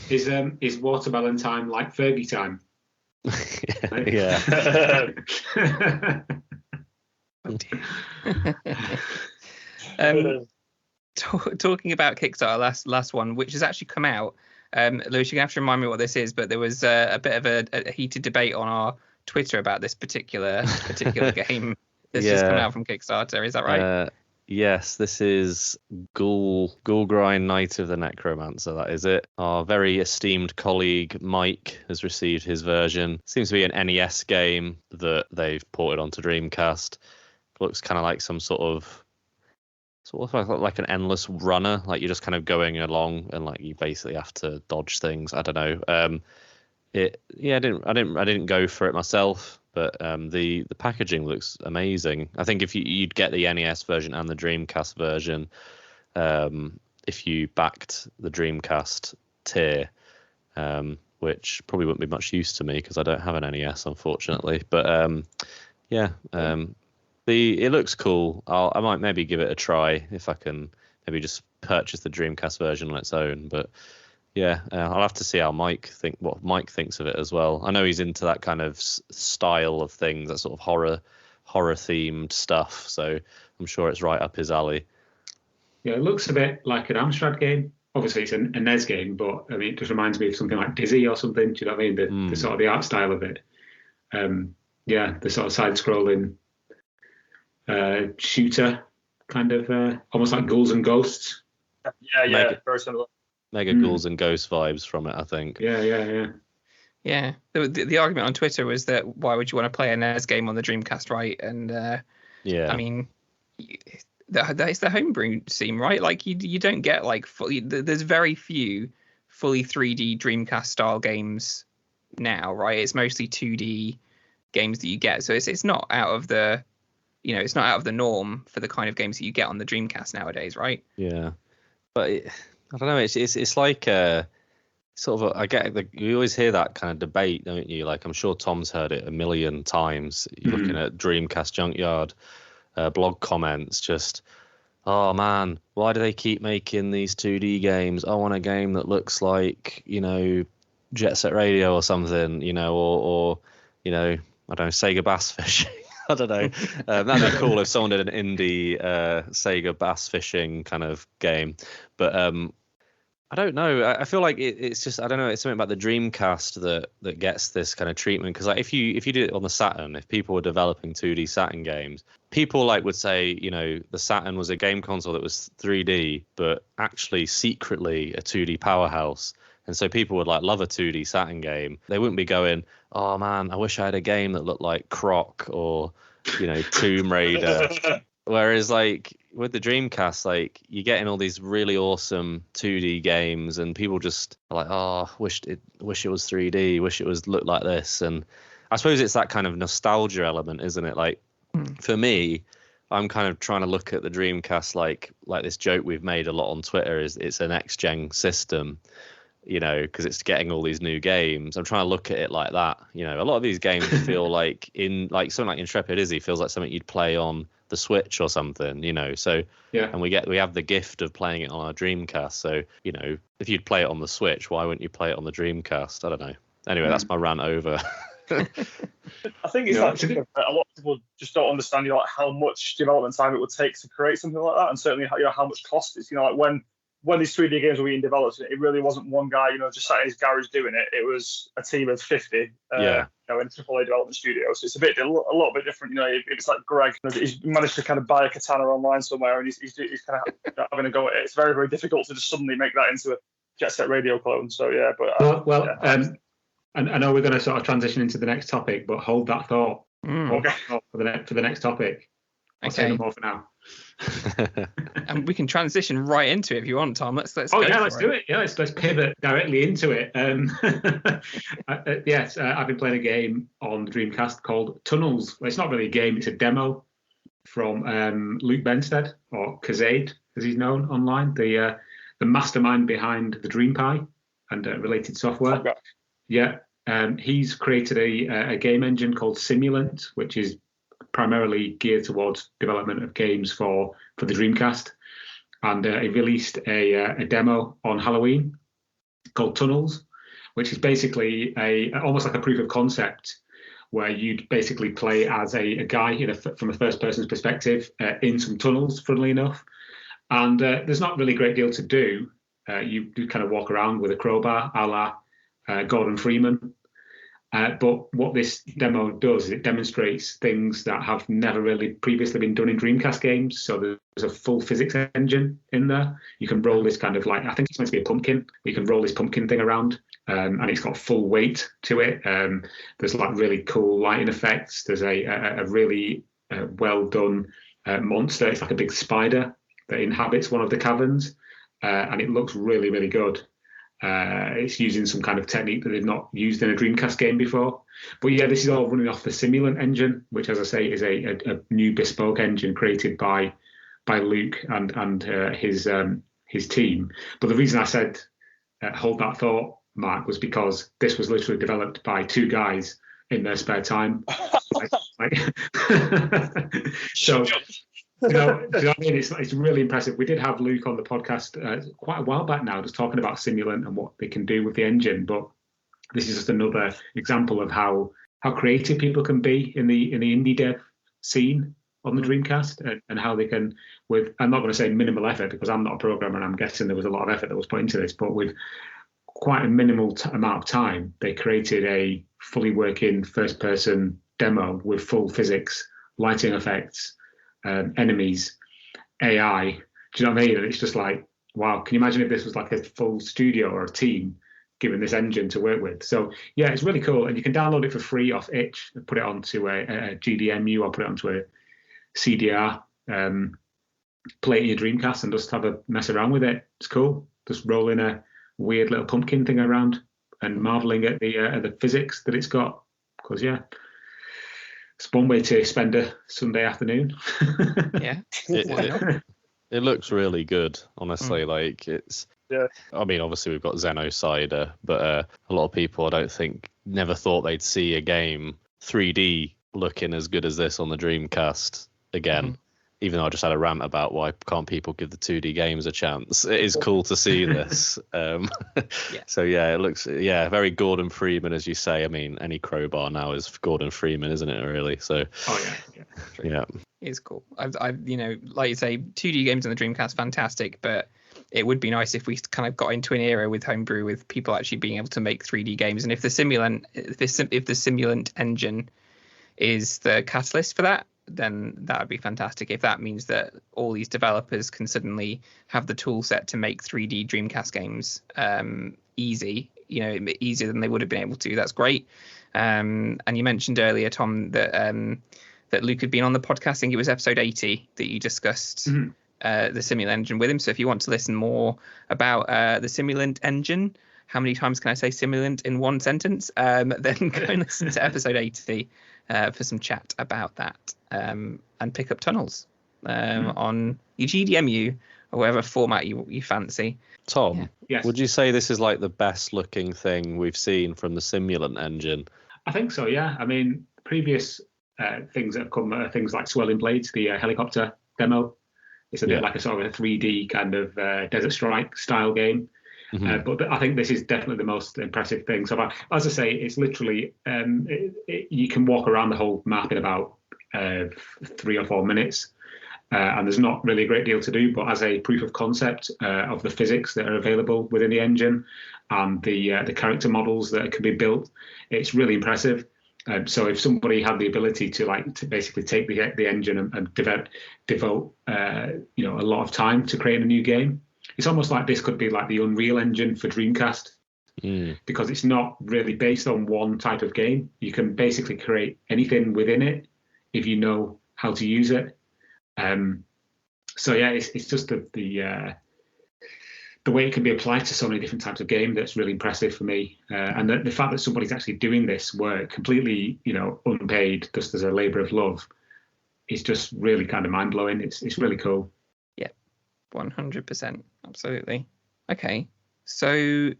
Is watermelon time like Fergie time? Yeah. Talking about Kickstarter, last one, which has actually come out. Lewis, you're gonna have to remind me what this is, but there was a bit of a heated debate on our Twitter about this particular game that's just come out from Kickstarter. Is that right? Yes, this is Ghoul Grind Knight of the Necromancer. That is it. Our very esteemed colleague Mike has received his version. Seems to be an NES game that they've ported onto Dreamcast. Looks kind of like some sort of like an endless runner. Like you're just kind of going along and like you basically have to dodge things. I don't know. I didn't go for it myself. But the packaging looks amazing. I think if you'd get the NES version and the Dreamcast version, if you backed the Dreamcast tier, which probably wouldn't be much use to me because I don't have an NES, unfortunately. But it looks cool. I might maybe give it a try if I can maybe just purchase the Dreamcast version on its own. But yeah, I'll have to see what Mike thinks of it as well. I know he's into that kind of style of things, that sort of horror themed stuff. So I'm sure it's right up his alley. Yeah, it looks a bit like an Amstrad game. Obviously, it's a NES game, but I mean, it just reminds me of something like Dizzy or something. Do you know what I mean? The sort of the art style of it. The sort of side-scrolling shooter, kind of almost like Ghouls and Ghosts. Yeah, very similar. Mega Ghouls and Ghost vibes from it, I think. Yeah. The argument on Twitter was that why would you want to play a NES game on the Dreamcast, right? And I mean, it's the homebrew scene, right? Like you don't get like there's very few fully 3D Dreamcast style games now, right? It's mostly 2D games that you get, so it's not out of the it's not out of the norm for the kind of games that you get on the Dreamcast nowadays, right? Yeah, but I don't know. It's like sort of. You always hear that kind of debate, don't you? Like I'm sure Tom's heard it a million times. You're looking at Dreamcast Junkyard blog comments, just, oh man, why do they keep making these 2D games? I want a game that looks like Jet Set Radio or something, or I don't know, Sega Bass Fishing. I don't know. That'd be cool if someone did an indie Sega bass fishing kind of game. But I don't know. I feel like it's just, I don't know. It's something about the Dreamcast that gets this kind of treatment. Because like if you did it on the Saturn, if people were developing 2D Saturn games, people would say, the Saturn was a game console that was 3D, but actually secretly a 2D powerhouse. And so people would love a 2D Saturn game. They wouldn't be going, oh man, I wish I had a game that looked like Croc or, Tomb Raider. Whereas with the Dreamcast, you're getting all these really awesome 2D games and people just are like, oh, wish it was 3D, wish it looked like this. And I suppose it's that kind of nostalgia element, isn't it? For me, I'm kind of trying to look at the Dreamcast like this joke we've made a lot on Twitter is it's a next gen system. Because it's getting all these new games. I'm trying to look at it like that. A lot of these games feel like something like Intrepid Izzy feels like something you'd play on the Switch or something, So yeah. And we have the gift of playing it on our Dreamcast. So if you'd play it on the Switch, why wouldn't you play it on the Dreamcast? I don't know. Anyway, that's my rant over. I think it's a lot of people just don't understand how much development time it would take to create something like that, and certainly how much cost it's. When these 3D games were being developed, it really wasn't one guy, just sat in his garage doing it. It was a team of 50, in a AAA development studio. So it's a little bit different. If it's like Greg, he's managed to kind of buy a katana online somewhere, and he's kind of having a go at it. It's very, very difficult to just suddenly make that into a Jet Set Radio clone. So yeah, but and I know we're going to sort of transition into the next topic, but hold that thought. Okay. For the next topic. I'll say no more for now. And we can transition right into it if you want, Tom. Let's do it. Yeah, let's pivot directly into it. I've been playing a game on the Dreamcast called Tunnels. Well, it's not really a game; it's a demo from Luke Benstead, or Kazade, as he's known online, the mastermind behind the DreamPod and related software. Okay. Yeah, he's created a game engine called Simulant, which is primarily geared towards development of games for the Dreamcast, and he released a demo on Halloween called Tunnels, which is basically almost like a proof of concept where you'd basically play as a guy from a first person's perspective in some tunnels, funnily enough, and there's not really a great deal to do You do kind of walk around with a crowbar, a la Gordon Freeman. But what this demo does is it demonstrates things that have never really previously been done in Dreamcast games. So there's a full physics engine in there. You can roll this kind of like, I think it's meant to be a pumpkin. You can roll this pumpkin thing around, and it's got full weight to it. There's like really cool lighting effects. There's a really well done monster. It's like a big spider that inhabits one of the caverns, and it looks really, really good. It's using some kind of technique that they've not used in a Dreamcast game before. But yeah, this is all running off the Simulant engine, which, as I say, is a new bespoke engine created by Luke and his team. But the reason I said hold that thought, Mark, was because this was literally developed by two guys in their spare time. So. Do you know what I mean? It's really impressive. We did have Luke on the podcast quite a while back now, just talking about Simulant and what they can do with the engine. But this is just another example of how creative people can be in the indie dev scene on the Dreamcast, and how they can, with, I'm not going to say minimal effort because I'm not a programmer and I'm guessing there was a lot of effort that was put into this, but with quite a minimal amount of time, they created a fully working first-person demo with full physics, lighting effects, enemies, AI. Do you know what I mean? And it's just like, wow, can you imagine if this was like a full studio or a team given this engine to work with? So yeah, it's really cool, and you can download it for free off itch and put it onto a GDMU or put it onto a CDR, play it in your Dreamcast and just have a mess around with it. It's cool. Just rolling a weird little pumpkin thing around and marveling at the physics that it's got. Because yeah, it's one way to spend a Sunday afternoon. Yeah. It looks really good, honestly. Like, it's, Yeah. I mean, obviously we've got Xenocider, but a lot of people, I don't think, never thought they'd see a game 3D looking as good as this on the Dreamcast again. Even though I just had a rant about why can't people give the 2D games a chance. It is cool to see this. So yeah, it looks, very Gordon Freeman, as you say. I mean, any crowbar now is Gordon Freeman, isn't it, really? So yeah. It's cool. I've like you say, 2D games on the Dreamcast, fantastic, but it would be nice if we kind of got into an era with homebrew, with people actually being able to make 3D games. And if the Simulant engine is the catalyst for that, then that would be fantastic. If that means that all these developers can have the tool set to make 3D Dreamcast games easy, easier than they would have been able to, that's great. And you mentioned earlier, Tom, that Luke had been on the podcast. I think it was episode 80 that you discussed the Simulant engine with him. So if you want to listen more about the Simulant engine, how many times can I say Simulant in one sentence? Then go and listen to episode 80 for some chat about that, and pick up Tunnels on your GDMU or whatever format you fancy. Tom, would you say this is like the best looking thing we've seen from the Simulant engine? I think so, yeah. I mean, previous things that have come are things like Swirling Blades, the helicopter demo. It's a bit like a sort of a 3D kind of Desert Strike style game. But I think this is definitely the most impressive thing. So, as I say, it's literally you can walk around the whole map in about 3 or 4 minutes, and there's not really a great deal to do. But as a proof of concept of the physics that are available within the engine and the character models that can be built, it's really impressive. So if somebody had the ability to basically take the engine and devote a lot of time to create a new game, it's almost like this could be like the Unreal Engine for Dreamcast, because it's not really based on one type of game. You can basically create anything within it if you know how to use it. So yeah, it's just the way it can be applied to so many different types of game that's really impressive for me. And the fact that somebody's actually doing this work completely, unpaid, just as a labour of love, is just really kind of mind blowing. It's really cool. 100%, absolutely. Okay, so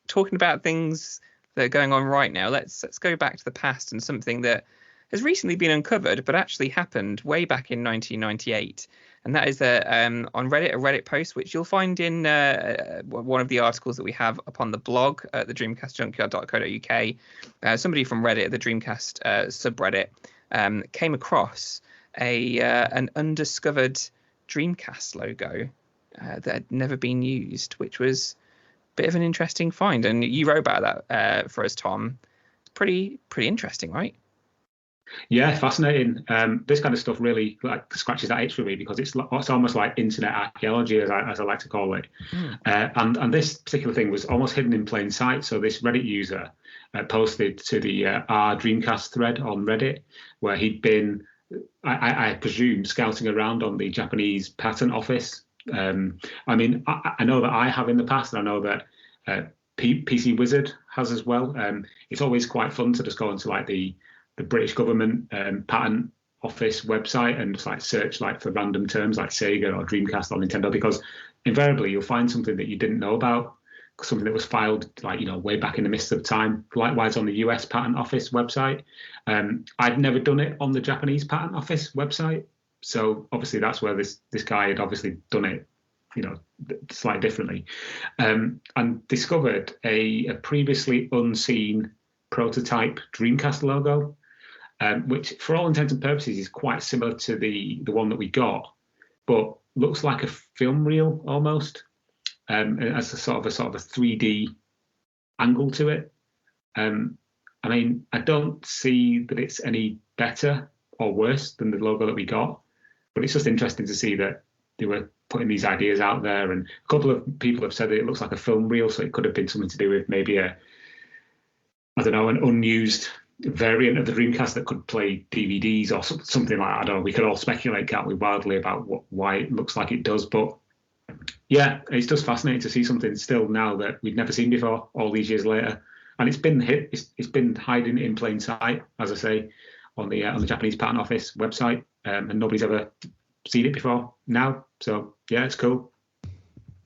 talking about things that are going on right now, let's go back to the past and something that has recently been uncovered but actually happened way back in 1998, and that is on Reddit, a Reddit post which you'll find in one of the articles that we have up on the blog at the dreamcastjunkyard.co.uk. Somebody from Reddit, the Dreamcast subreddit, came across an undiscovered Dreamcast logo that had never been used, which was a bit of an interesting find. And you wrote about that for us, Tom. It's pretty interesting, right? Yeah, fascinating. This kind of stuff really like scratches that itch for me because it's almost like internet archaeology, as I like to call it. And this particular thing was almost hidden in plain sight. So this Reddit user posted to the our Dreamcast thread on Reddit, where he'd been, I presume, scouting around on the Japanese patent office. I mean, I know that I have in the past, and I know that PC Wizard has as well. It's always quite fun to just go into like the British government patent office website and just like search like for random terms like Sega or Dreamcast or Nintendo, because invariably you'll find something that you didn't know about, something that was filed like, you know, way back in the mist of time. Likewise on the US patent office website. I'd never done it on the Japanese patent office website, so obviously that's where this guy had obviously done it, you know, slightly differently, and discovered a previously unseen prototype Dreamcast logo, which for all intents and purposes is quite similar to the one that we got, but looks like a film reel almost. It has a sort of a 3D angle to it. I mean, I don't see that it's any better or worse than the logo that we got, but it's just interesting to see that they were putting these ideas out there. And a couple of people have said that it looks like a film reel, so it could have been something to do with maybe an unused variant of the Dreamcast that could play DVDs or something like that. I don't know. We could all speculate, can't we, wildly about why it looks like it does. But yeah, it's just fascinating to see something still now that we've never seen before, all these years later. And it's been hiding in plain sight, as I say, on the Japanese patent office website, and nobody's ever seen it before now. So yeah, it's cool.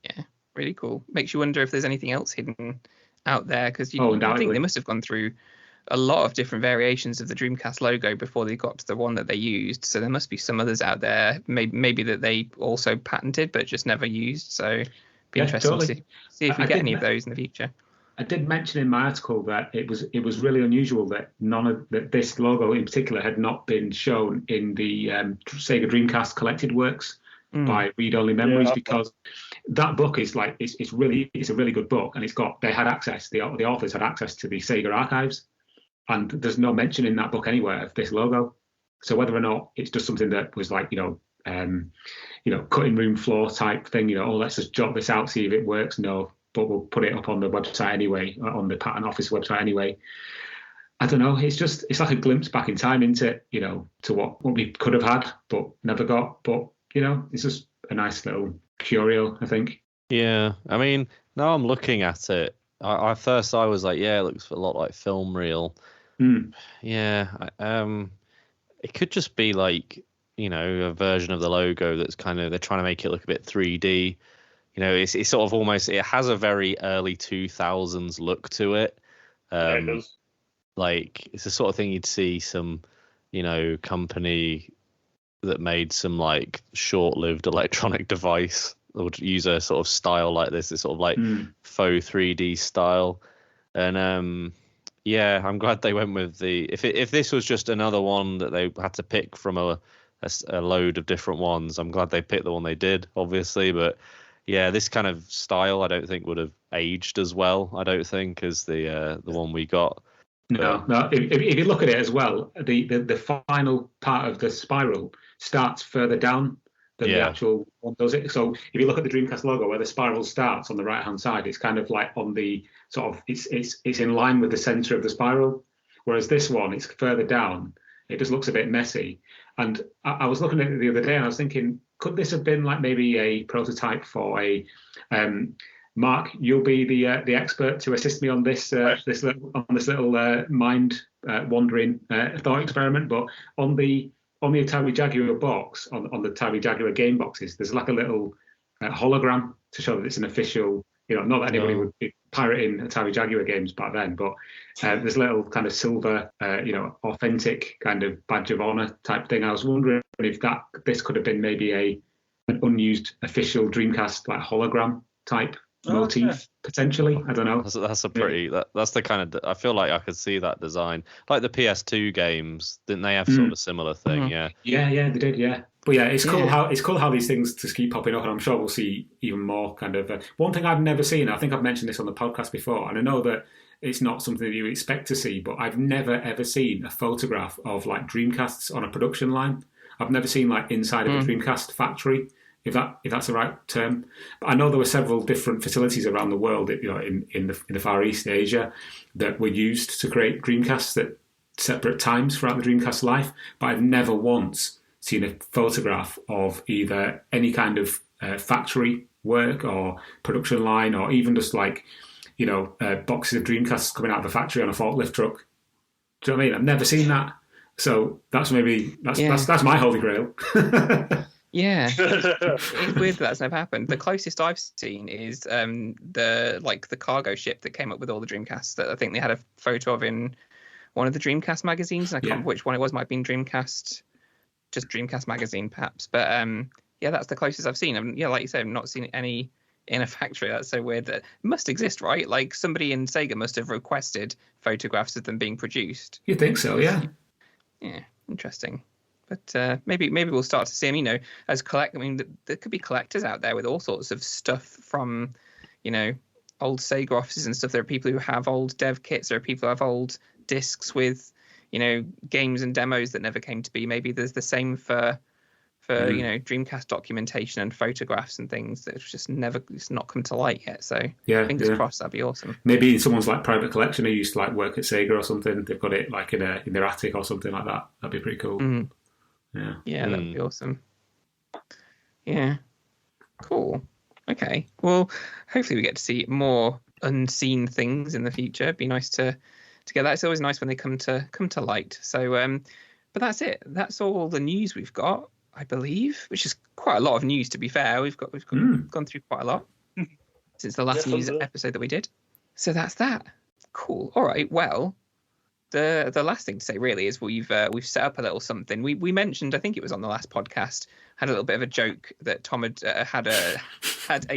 Yeah, really cool. Makes you wonder if there's anything else hidden out there, because you think they must have gone through a lot of different variations of the Dreamcast logo before they got to the one that they used. So there must be some others out there, maybe that they also patented but just never used. So it'd be interesting to see if we get any of those in the future. I did mention in my article that it was really unusual that that this logo in particular had not been shown in the Sega Dreamcast collected works by Read Only Memories, because that book is like it's a really good book, and the authors had access to the Sega archives, and there's no mention in that book anywhere of this logo. So whether or not it's just something that was like cutting room floor type thing, let's just jot this out, see if it works. No, but we'll put it up on the website anyway, on the patent office website anyway. I don't know. It's like a glimpse back in time into to what we could have had but never got. But it's just a nice little curio, I think. Yeah, I mean, now I'm looking at it. I first I was like, yeah, it looks a lot like film reel. Yeah, it could just be like a version of the logo that's they're trying to make it look a bit 3D. It's sort of almost, it has a very early 2000s look to it. Yeah, it does. Like it's the sort of thing you'd see some company that made some like short-lived electronic device that would use a sort of style like this sort of like faux 3D style. And yeah, I'm glad they went with if this was just another one that they had to pick from a load of different ones, I'm glad they picked the one they did, obviously. But yeah, this kind of style I don't think would have aged as well, I don't think, as the one we got. No. If you look at it as well, the final part of the spiral starts further down than the actual one does it. So if you look at the Dreamcast logo, where the spiral starts on the right hand side, it's kind of like on the sort of it's in line with the center of the spiral, whereas this one, it's further down. It just looks a bit messy. And I was looking at it the other day and I was thinking, could this have been like maybe a prototype for a Mark, you'll be the expert to assist me on this little mind wandering thought experiment. But on the Atari Jaguar box, on the Atari Jaguar game boxes, there's like a little hologram to show that it's an official. Not that anybody would be pirating Atari Jaguar games back then, but there's a little kind of silver, authentic kind of badge of honor type thing. I was wondering if this could have been maybe an unused official Dreamcast like hologram type motif potentially. I don't know. That's a pretty that's the kind of, I feel like I could see that design, like the PS2 games. Didn't they have sort of a similar thing? Yeah, they did. Yeah, But yeah, it's cool how these things just keep popping up, and I'm sure we'll see even more kind of. One thing I've never seen, I think I've mentioned this on the podcast before, and I know that it's not something that you expect to see, but I've never ever seen a photograph of like Dreamcasts on a production line. I've never seen like inside of a Dreamcast factory, if that's the right term. But I know there were several different facilities around the world, in the Far East, Asia, that were used to create Dreamcasts at separate times throughout the Dreamcast life. But I've never once seen a photograph of either any kind of factory work or production line, or even just like, boxes of Dreamcasts coming out of the factory on a forklift truck. Do you know what I mean? I've never seen that. So that's my holy grail. Yeah, it's weird that's never happened. The closest I've seen is the cargo ship that came up with all the Dreamcasts that I think they had a photo of in one of the Dreamcast magazines. And I can't remember which one it was. Might have been Dreamcast magazine perhaps. But that's the closest I've seen. And like you said, I've not seen any in a factory. That's so weird. That it must exist, right? Like somebody in Sega must have requested photographs of them being produced. You'd think so, yeah. Yeah, interesting. But maybe we'll start to see them, as there could be collectors out there with all sorts of stuff from, old Sega offices and stuff. There are people who have old dev kits. There are people who have old discs with, games and demos that never came to be. Maybe there's the same for Dreamcast documentation and photographs and things that it's not come to light yet. So fingers crossed, that'd be awesome. Maybe someone's like private collection who used to like work at Sega or something. They've got it like in their attic or something like that. That'd be pretty cool. Mm. Yeah, that'd be awesome. Yeah, cool. Okay, well, hopefully we get to see more unseen things in the future. It'd be nice to get that. It's always nice when they come to light. So, but that's it. That's all the news we've got, I believe, which is quite a lot of news. To be fair, we've gone through quite a lot since the last news episode that we did. So that's that. Cool. All right. Well. The last thing to say really is we've set up a little something. We mentioned, I think it was on the last podcast, had a little bit of a joke that Tom had a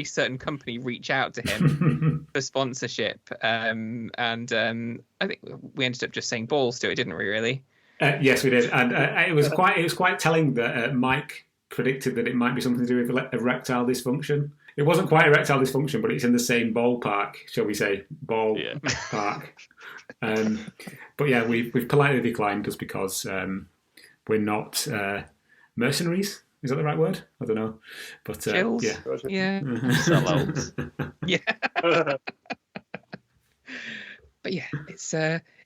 certain company reach out to him for sponsorship, and I think we ended up just saying balls to it, didn't we? Really? Yes, we did, and it was quite telling that Mike predicted that it might be something to do with erectile dysfunction. It wasn't quite erectile dysfunction, but it's in the same ballpark, shall we say? Park. But yeah, we've politely declined just because we're not mercenaries. Is that the right word? I don't know. But Chills. Yeah. Sellouts. Yeah. But yeah, it's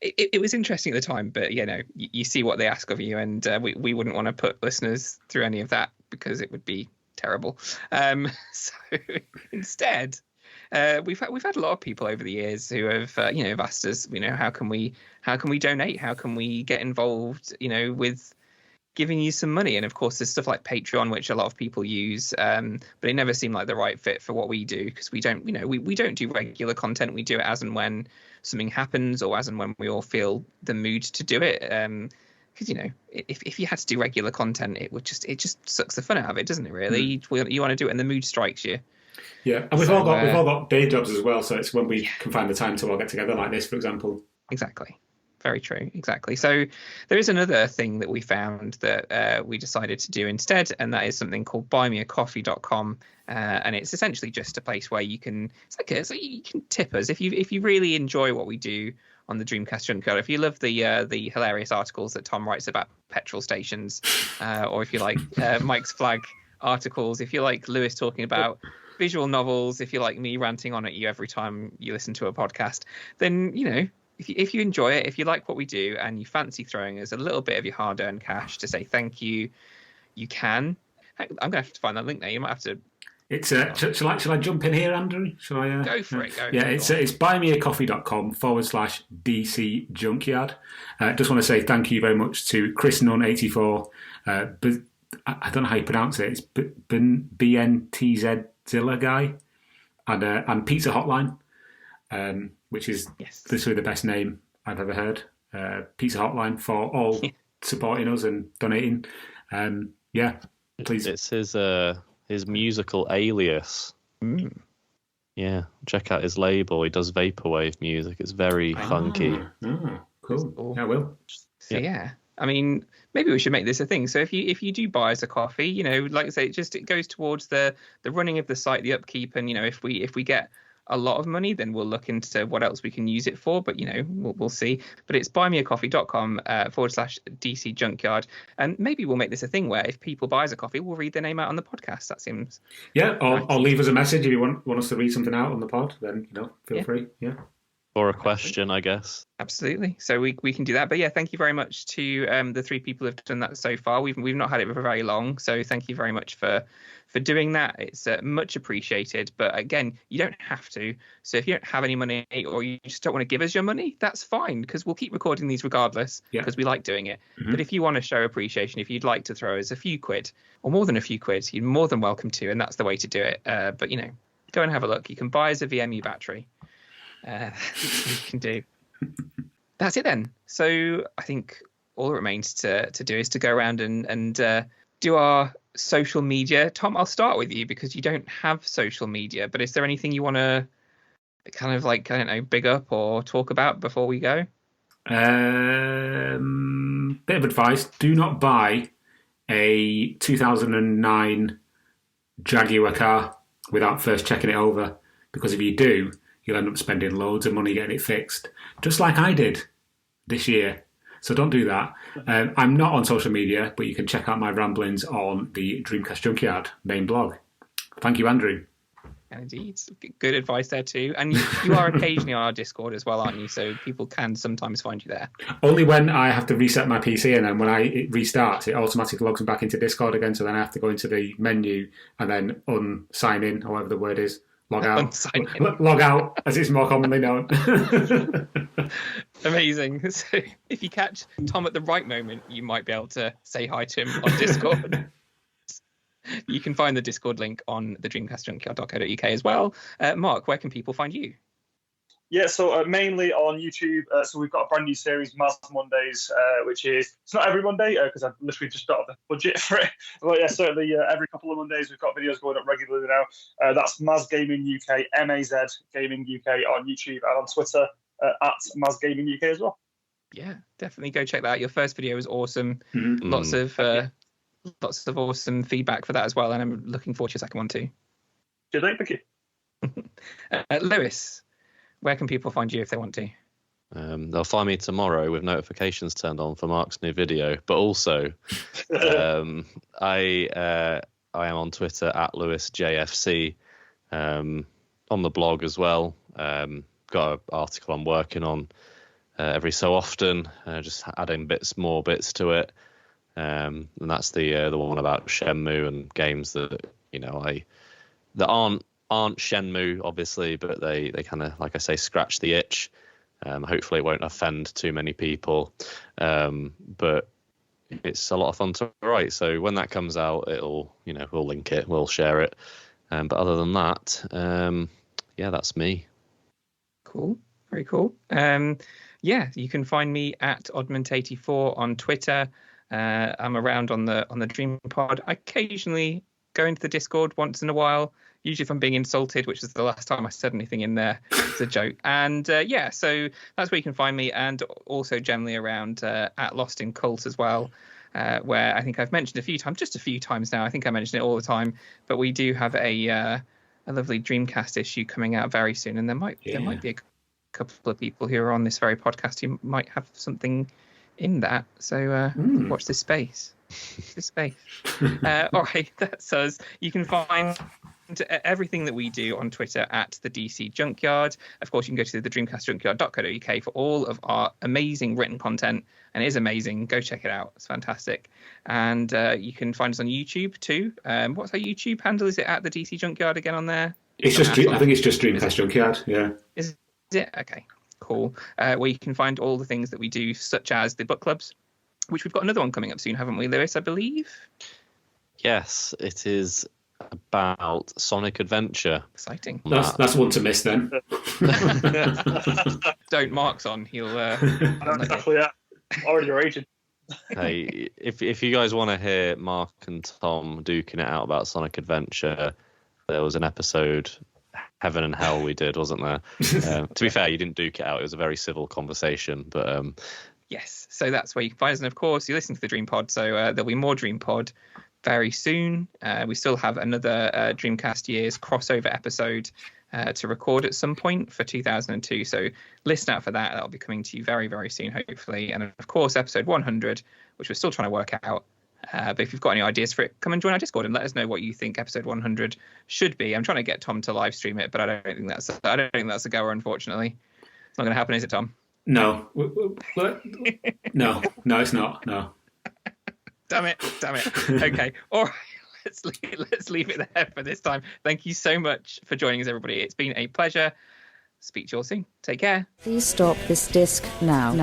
it was interesting at the time. But you see what they ask of you, and we wouldn't want to put listeners through any of that because it would be terrible. So instead, we've had a lot of people over the years who have have asked us, how can we donate? How can we get involved? With giving you some money. And of course, there's stuff like Patreon, which a lot of people use, but it never seemed like the right fit for what we do because we don't, we don't do regular content. We do it as and when something happens or as and when we all feel the mood to do it. Because if you had to do regular content, it just sucks the fun out of it, doesn't it? Really, you want to do it, and the mood strikes you. Yeah, and we've all got day jobs as well, so it's when we can find the time to all get together like this, for example. Exactly. Very true. Exactly. So there is another thing that we found that we decided to do instead, and that is something called buymeacoffee.com. And it's essentially just a place where you can you can tip us if you really enjoy what we do on the Dreamcast Junkyard. If you love the hilarious articles that Tom writes about petrol stations, or if you like Mike's Flag articles, if you like Lewis talking about visual novels, if you like me ranting on at you every time you listen to a podcast, then if you enjoy it, if you like what we do, and you fancy throwing us a little bit of your hard-earned cash to say thank you, you can. I'm going to have to find that link now. You might have to. It's shall I jump in here, Andrew? Shall I? Go for it. It's buymeacoffee.com/DC Junkyard. Just want to say thank you very much to Chris Nunn 84. I don't know how you pronounce it. It's BNTZ Zilla guy, and Pizza Hotline. Which is literally the best name I've ever heard. Pizza Hotline for all supporting us and donating. Please. It's his musical alias. Yeah, check out his label. He does vaporwave music. It's very funky. Cool. I will. So yeah. I mean, maybe we should make this a thing. So if you do buy us a coffee, you know, like I say, it goes towards the running of the site, the upkeep, and you know, if we get a lot of money, then we'll look into what else we can use it for. But you know, we'll see. But it's buymeacoffee.com/DC Junkyard, and maybe we'll make this a thing where if people buy us a coffee, we'll read their name out on the podcast. That seems or leave us a message if you want us to read something out on the pod. Then feel free. Yeah. Or a question, I guess. Absolutely. So we can do that. But yeah, thank you very much to the 3 people who've done that so far. We've not had it for very long, so thank you very much for doing that. It's much appreciated. But again, you don't have to. So if you don't have any money or you just don't want to give us your money, that's fine, because we'll keep recording these regardless, because we like doing it. But if you want to show appreciation, if you'd like to throw us a few quid or more than a few quid, you're more than welcome to, and that's the way to do it. But you know, go and have a look. You can buy us a VMU battery. You can do. That's it then. So I think all that remains to do is to go around and do our social media. Tom, I'll start with you because you don't have social media, but is there anything you want to kind of like, I don't know, big up or talk about before we go? Bit of advice: do not buy a 2009 Jaguar car without first checking it over, because if you do, you'll end up spending loads of money getting it fixed, just like I did this year. So don't do that. I'm not on social media, but you can check out my ramblings on the Dreamcast Junkyard main blog. Thank you, Andrew. Indeed. Good advice there too. And you are occasionally on our Discord as well, aren't you? So people can sometimes find you there. Only when I have to reset my PC, and then when it restarts, it automatically logs me back into Discord again. So then I have to go into the menu and then unsign in, or whatever the word is. Log out. Log out, as it's more commonly known. Amazing. So if you catch Tom at the right moment, you might be able to say hi to him on Discord. You can find the Discord link on the dreamcastjunkyard.co.uk as well. Mark, where can people find you? Yeah, so mainly on YouTube. So we've got a brand new series, Maz Mondays, which is, it's not every Monday because I've literally just got the budget for it. But yeah, certainly every couple of Mondays we've got videos going up regularly now. That's Maz Gaming UK, MAZ Gaming UK on YouTube, and on Twitter at Maz Gaming UK as well. Yeah, definitely go check that out. Your first video was awesome. Lots of awesome feedback for that as well, and I'm looking forward to your second one too. Thank you. Lewis, where can people find you if they want to? They'll find me tomorrow with notifications turned on for Mark's new video. But also, I am on Twitter at LewisJFC, on the blog as well. Got an article I'm working on every so often, just adding more bits to it. And that's the one about Shenmue and games that that aren't Shenmue, obviously, but they kind of, like I say, scratch the itch. Hopefully it won't offend too many people, but it's a lot of fun to write. So when that comes out, we'll link it, we'll share it. But other than that, that's me. Cool, very cool. You can find me at Oddment84 on Twitter. I'm around on the DreamPod. I occasionally go into the Discord once in a while, usually if I'm being insulted, which is the last time I said anything in there. It's a joke. And so that's where you can find me, and also generally around at Lost in Cult as well, where I think I've mentioned a few times now. I think I mention it all the time, but we do have a lovely Dreamcast issue coming out very soon, and there might be a couple of people who are on this very podcast who might have something in that. So watch this space. All right, that's us. You can find everything that we do on Twitter at the DC Junkyard. Of course, you can go to the dreamcastjunkyard.co.uk for all of our amazing written content, and it is amazing. Go check it out. It's fantastic. And you can find us on YouTube too. What's our YouTube handle? Is it at the DC Junkyard again on there? I think it's just Dreamcast Junkyard. Yeah. Is it? Okay, cool. Where you can find all the things that we do, such as the book clubs, which we've got another one coming up soon, haven't we, Lewis, I believe? Yes, it is about Sonic Adventure. Exciting. That's one to miss then. Don't, Mark's on. He'll... Already raging. Hey, if you guys want to hear Mark and Tom duking it out about Sonic Adventure, there was an episode, Heaven and Hell, we did, wasn't there? To be fair, you didn't duke it out. It was a very civil conversation, but Yes, so that's where you can find us. And of course, you listen to the DreamPod, so there'll be more DreamPod very soon. We still have another Dreamcast Years crossover episode to record at some point for 2002. So listen out for that. That'll be coming to you very, very soon, hopefully. And of course, episode 100, which we're still trying to work out. But if you've got any ideas for it, come and join our Discord and let us know what you think episode 100 should be. I'm trying to get Tom to live stream it, but I don't think that's a goer, unfortunately. It's not going to happen, is it, Tom? No. No, it's not. No. Damn it. Okay. All right. Let's leave it there for this time. Thank you so much for joining us, everybody. It's been a pleasure. Speak to you all soon. Take care. Please stop this disc now.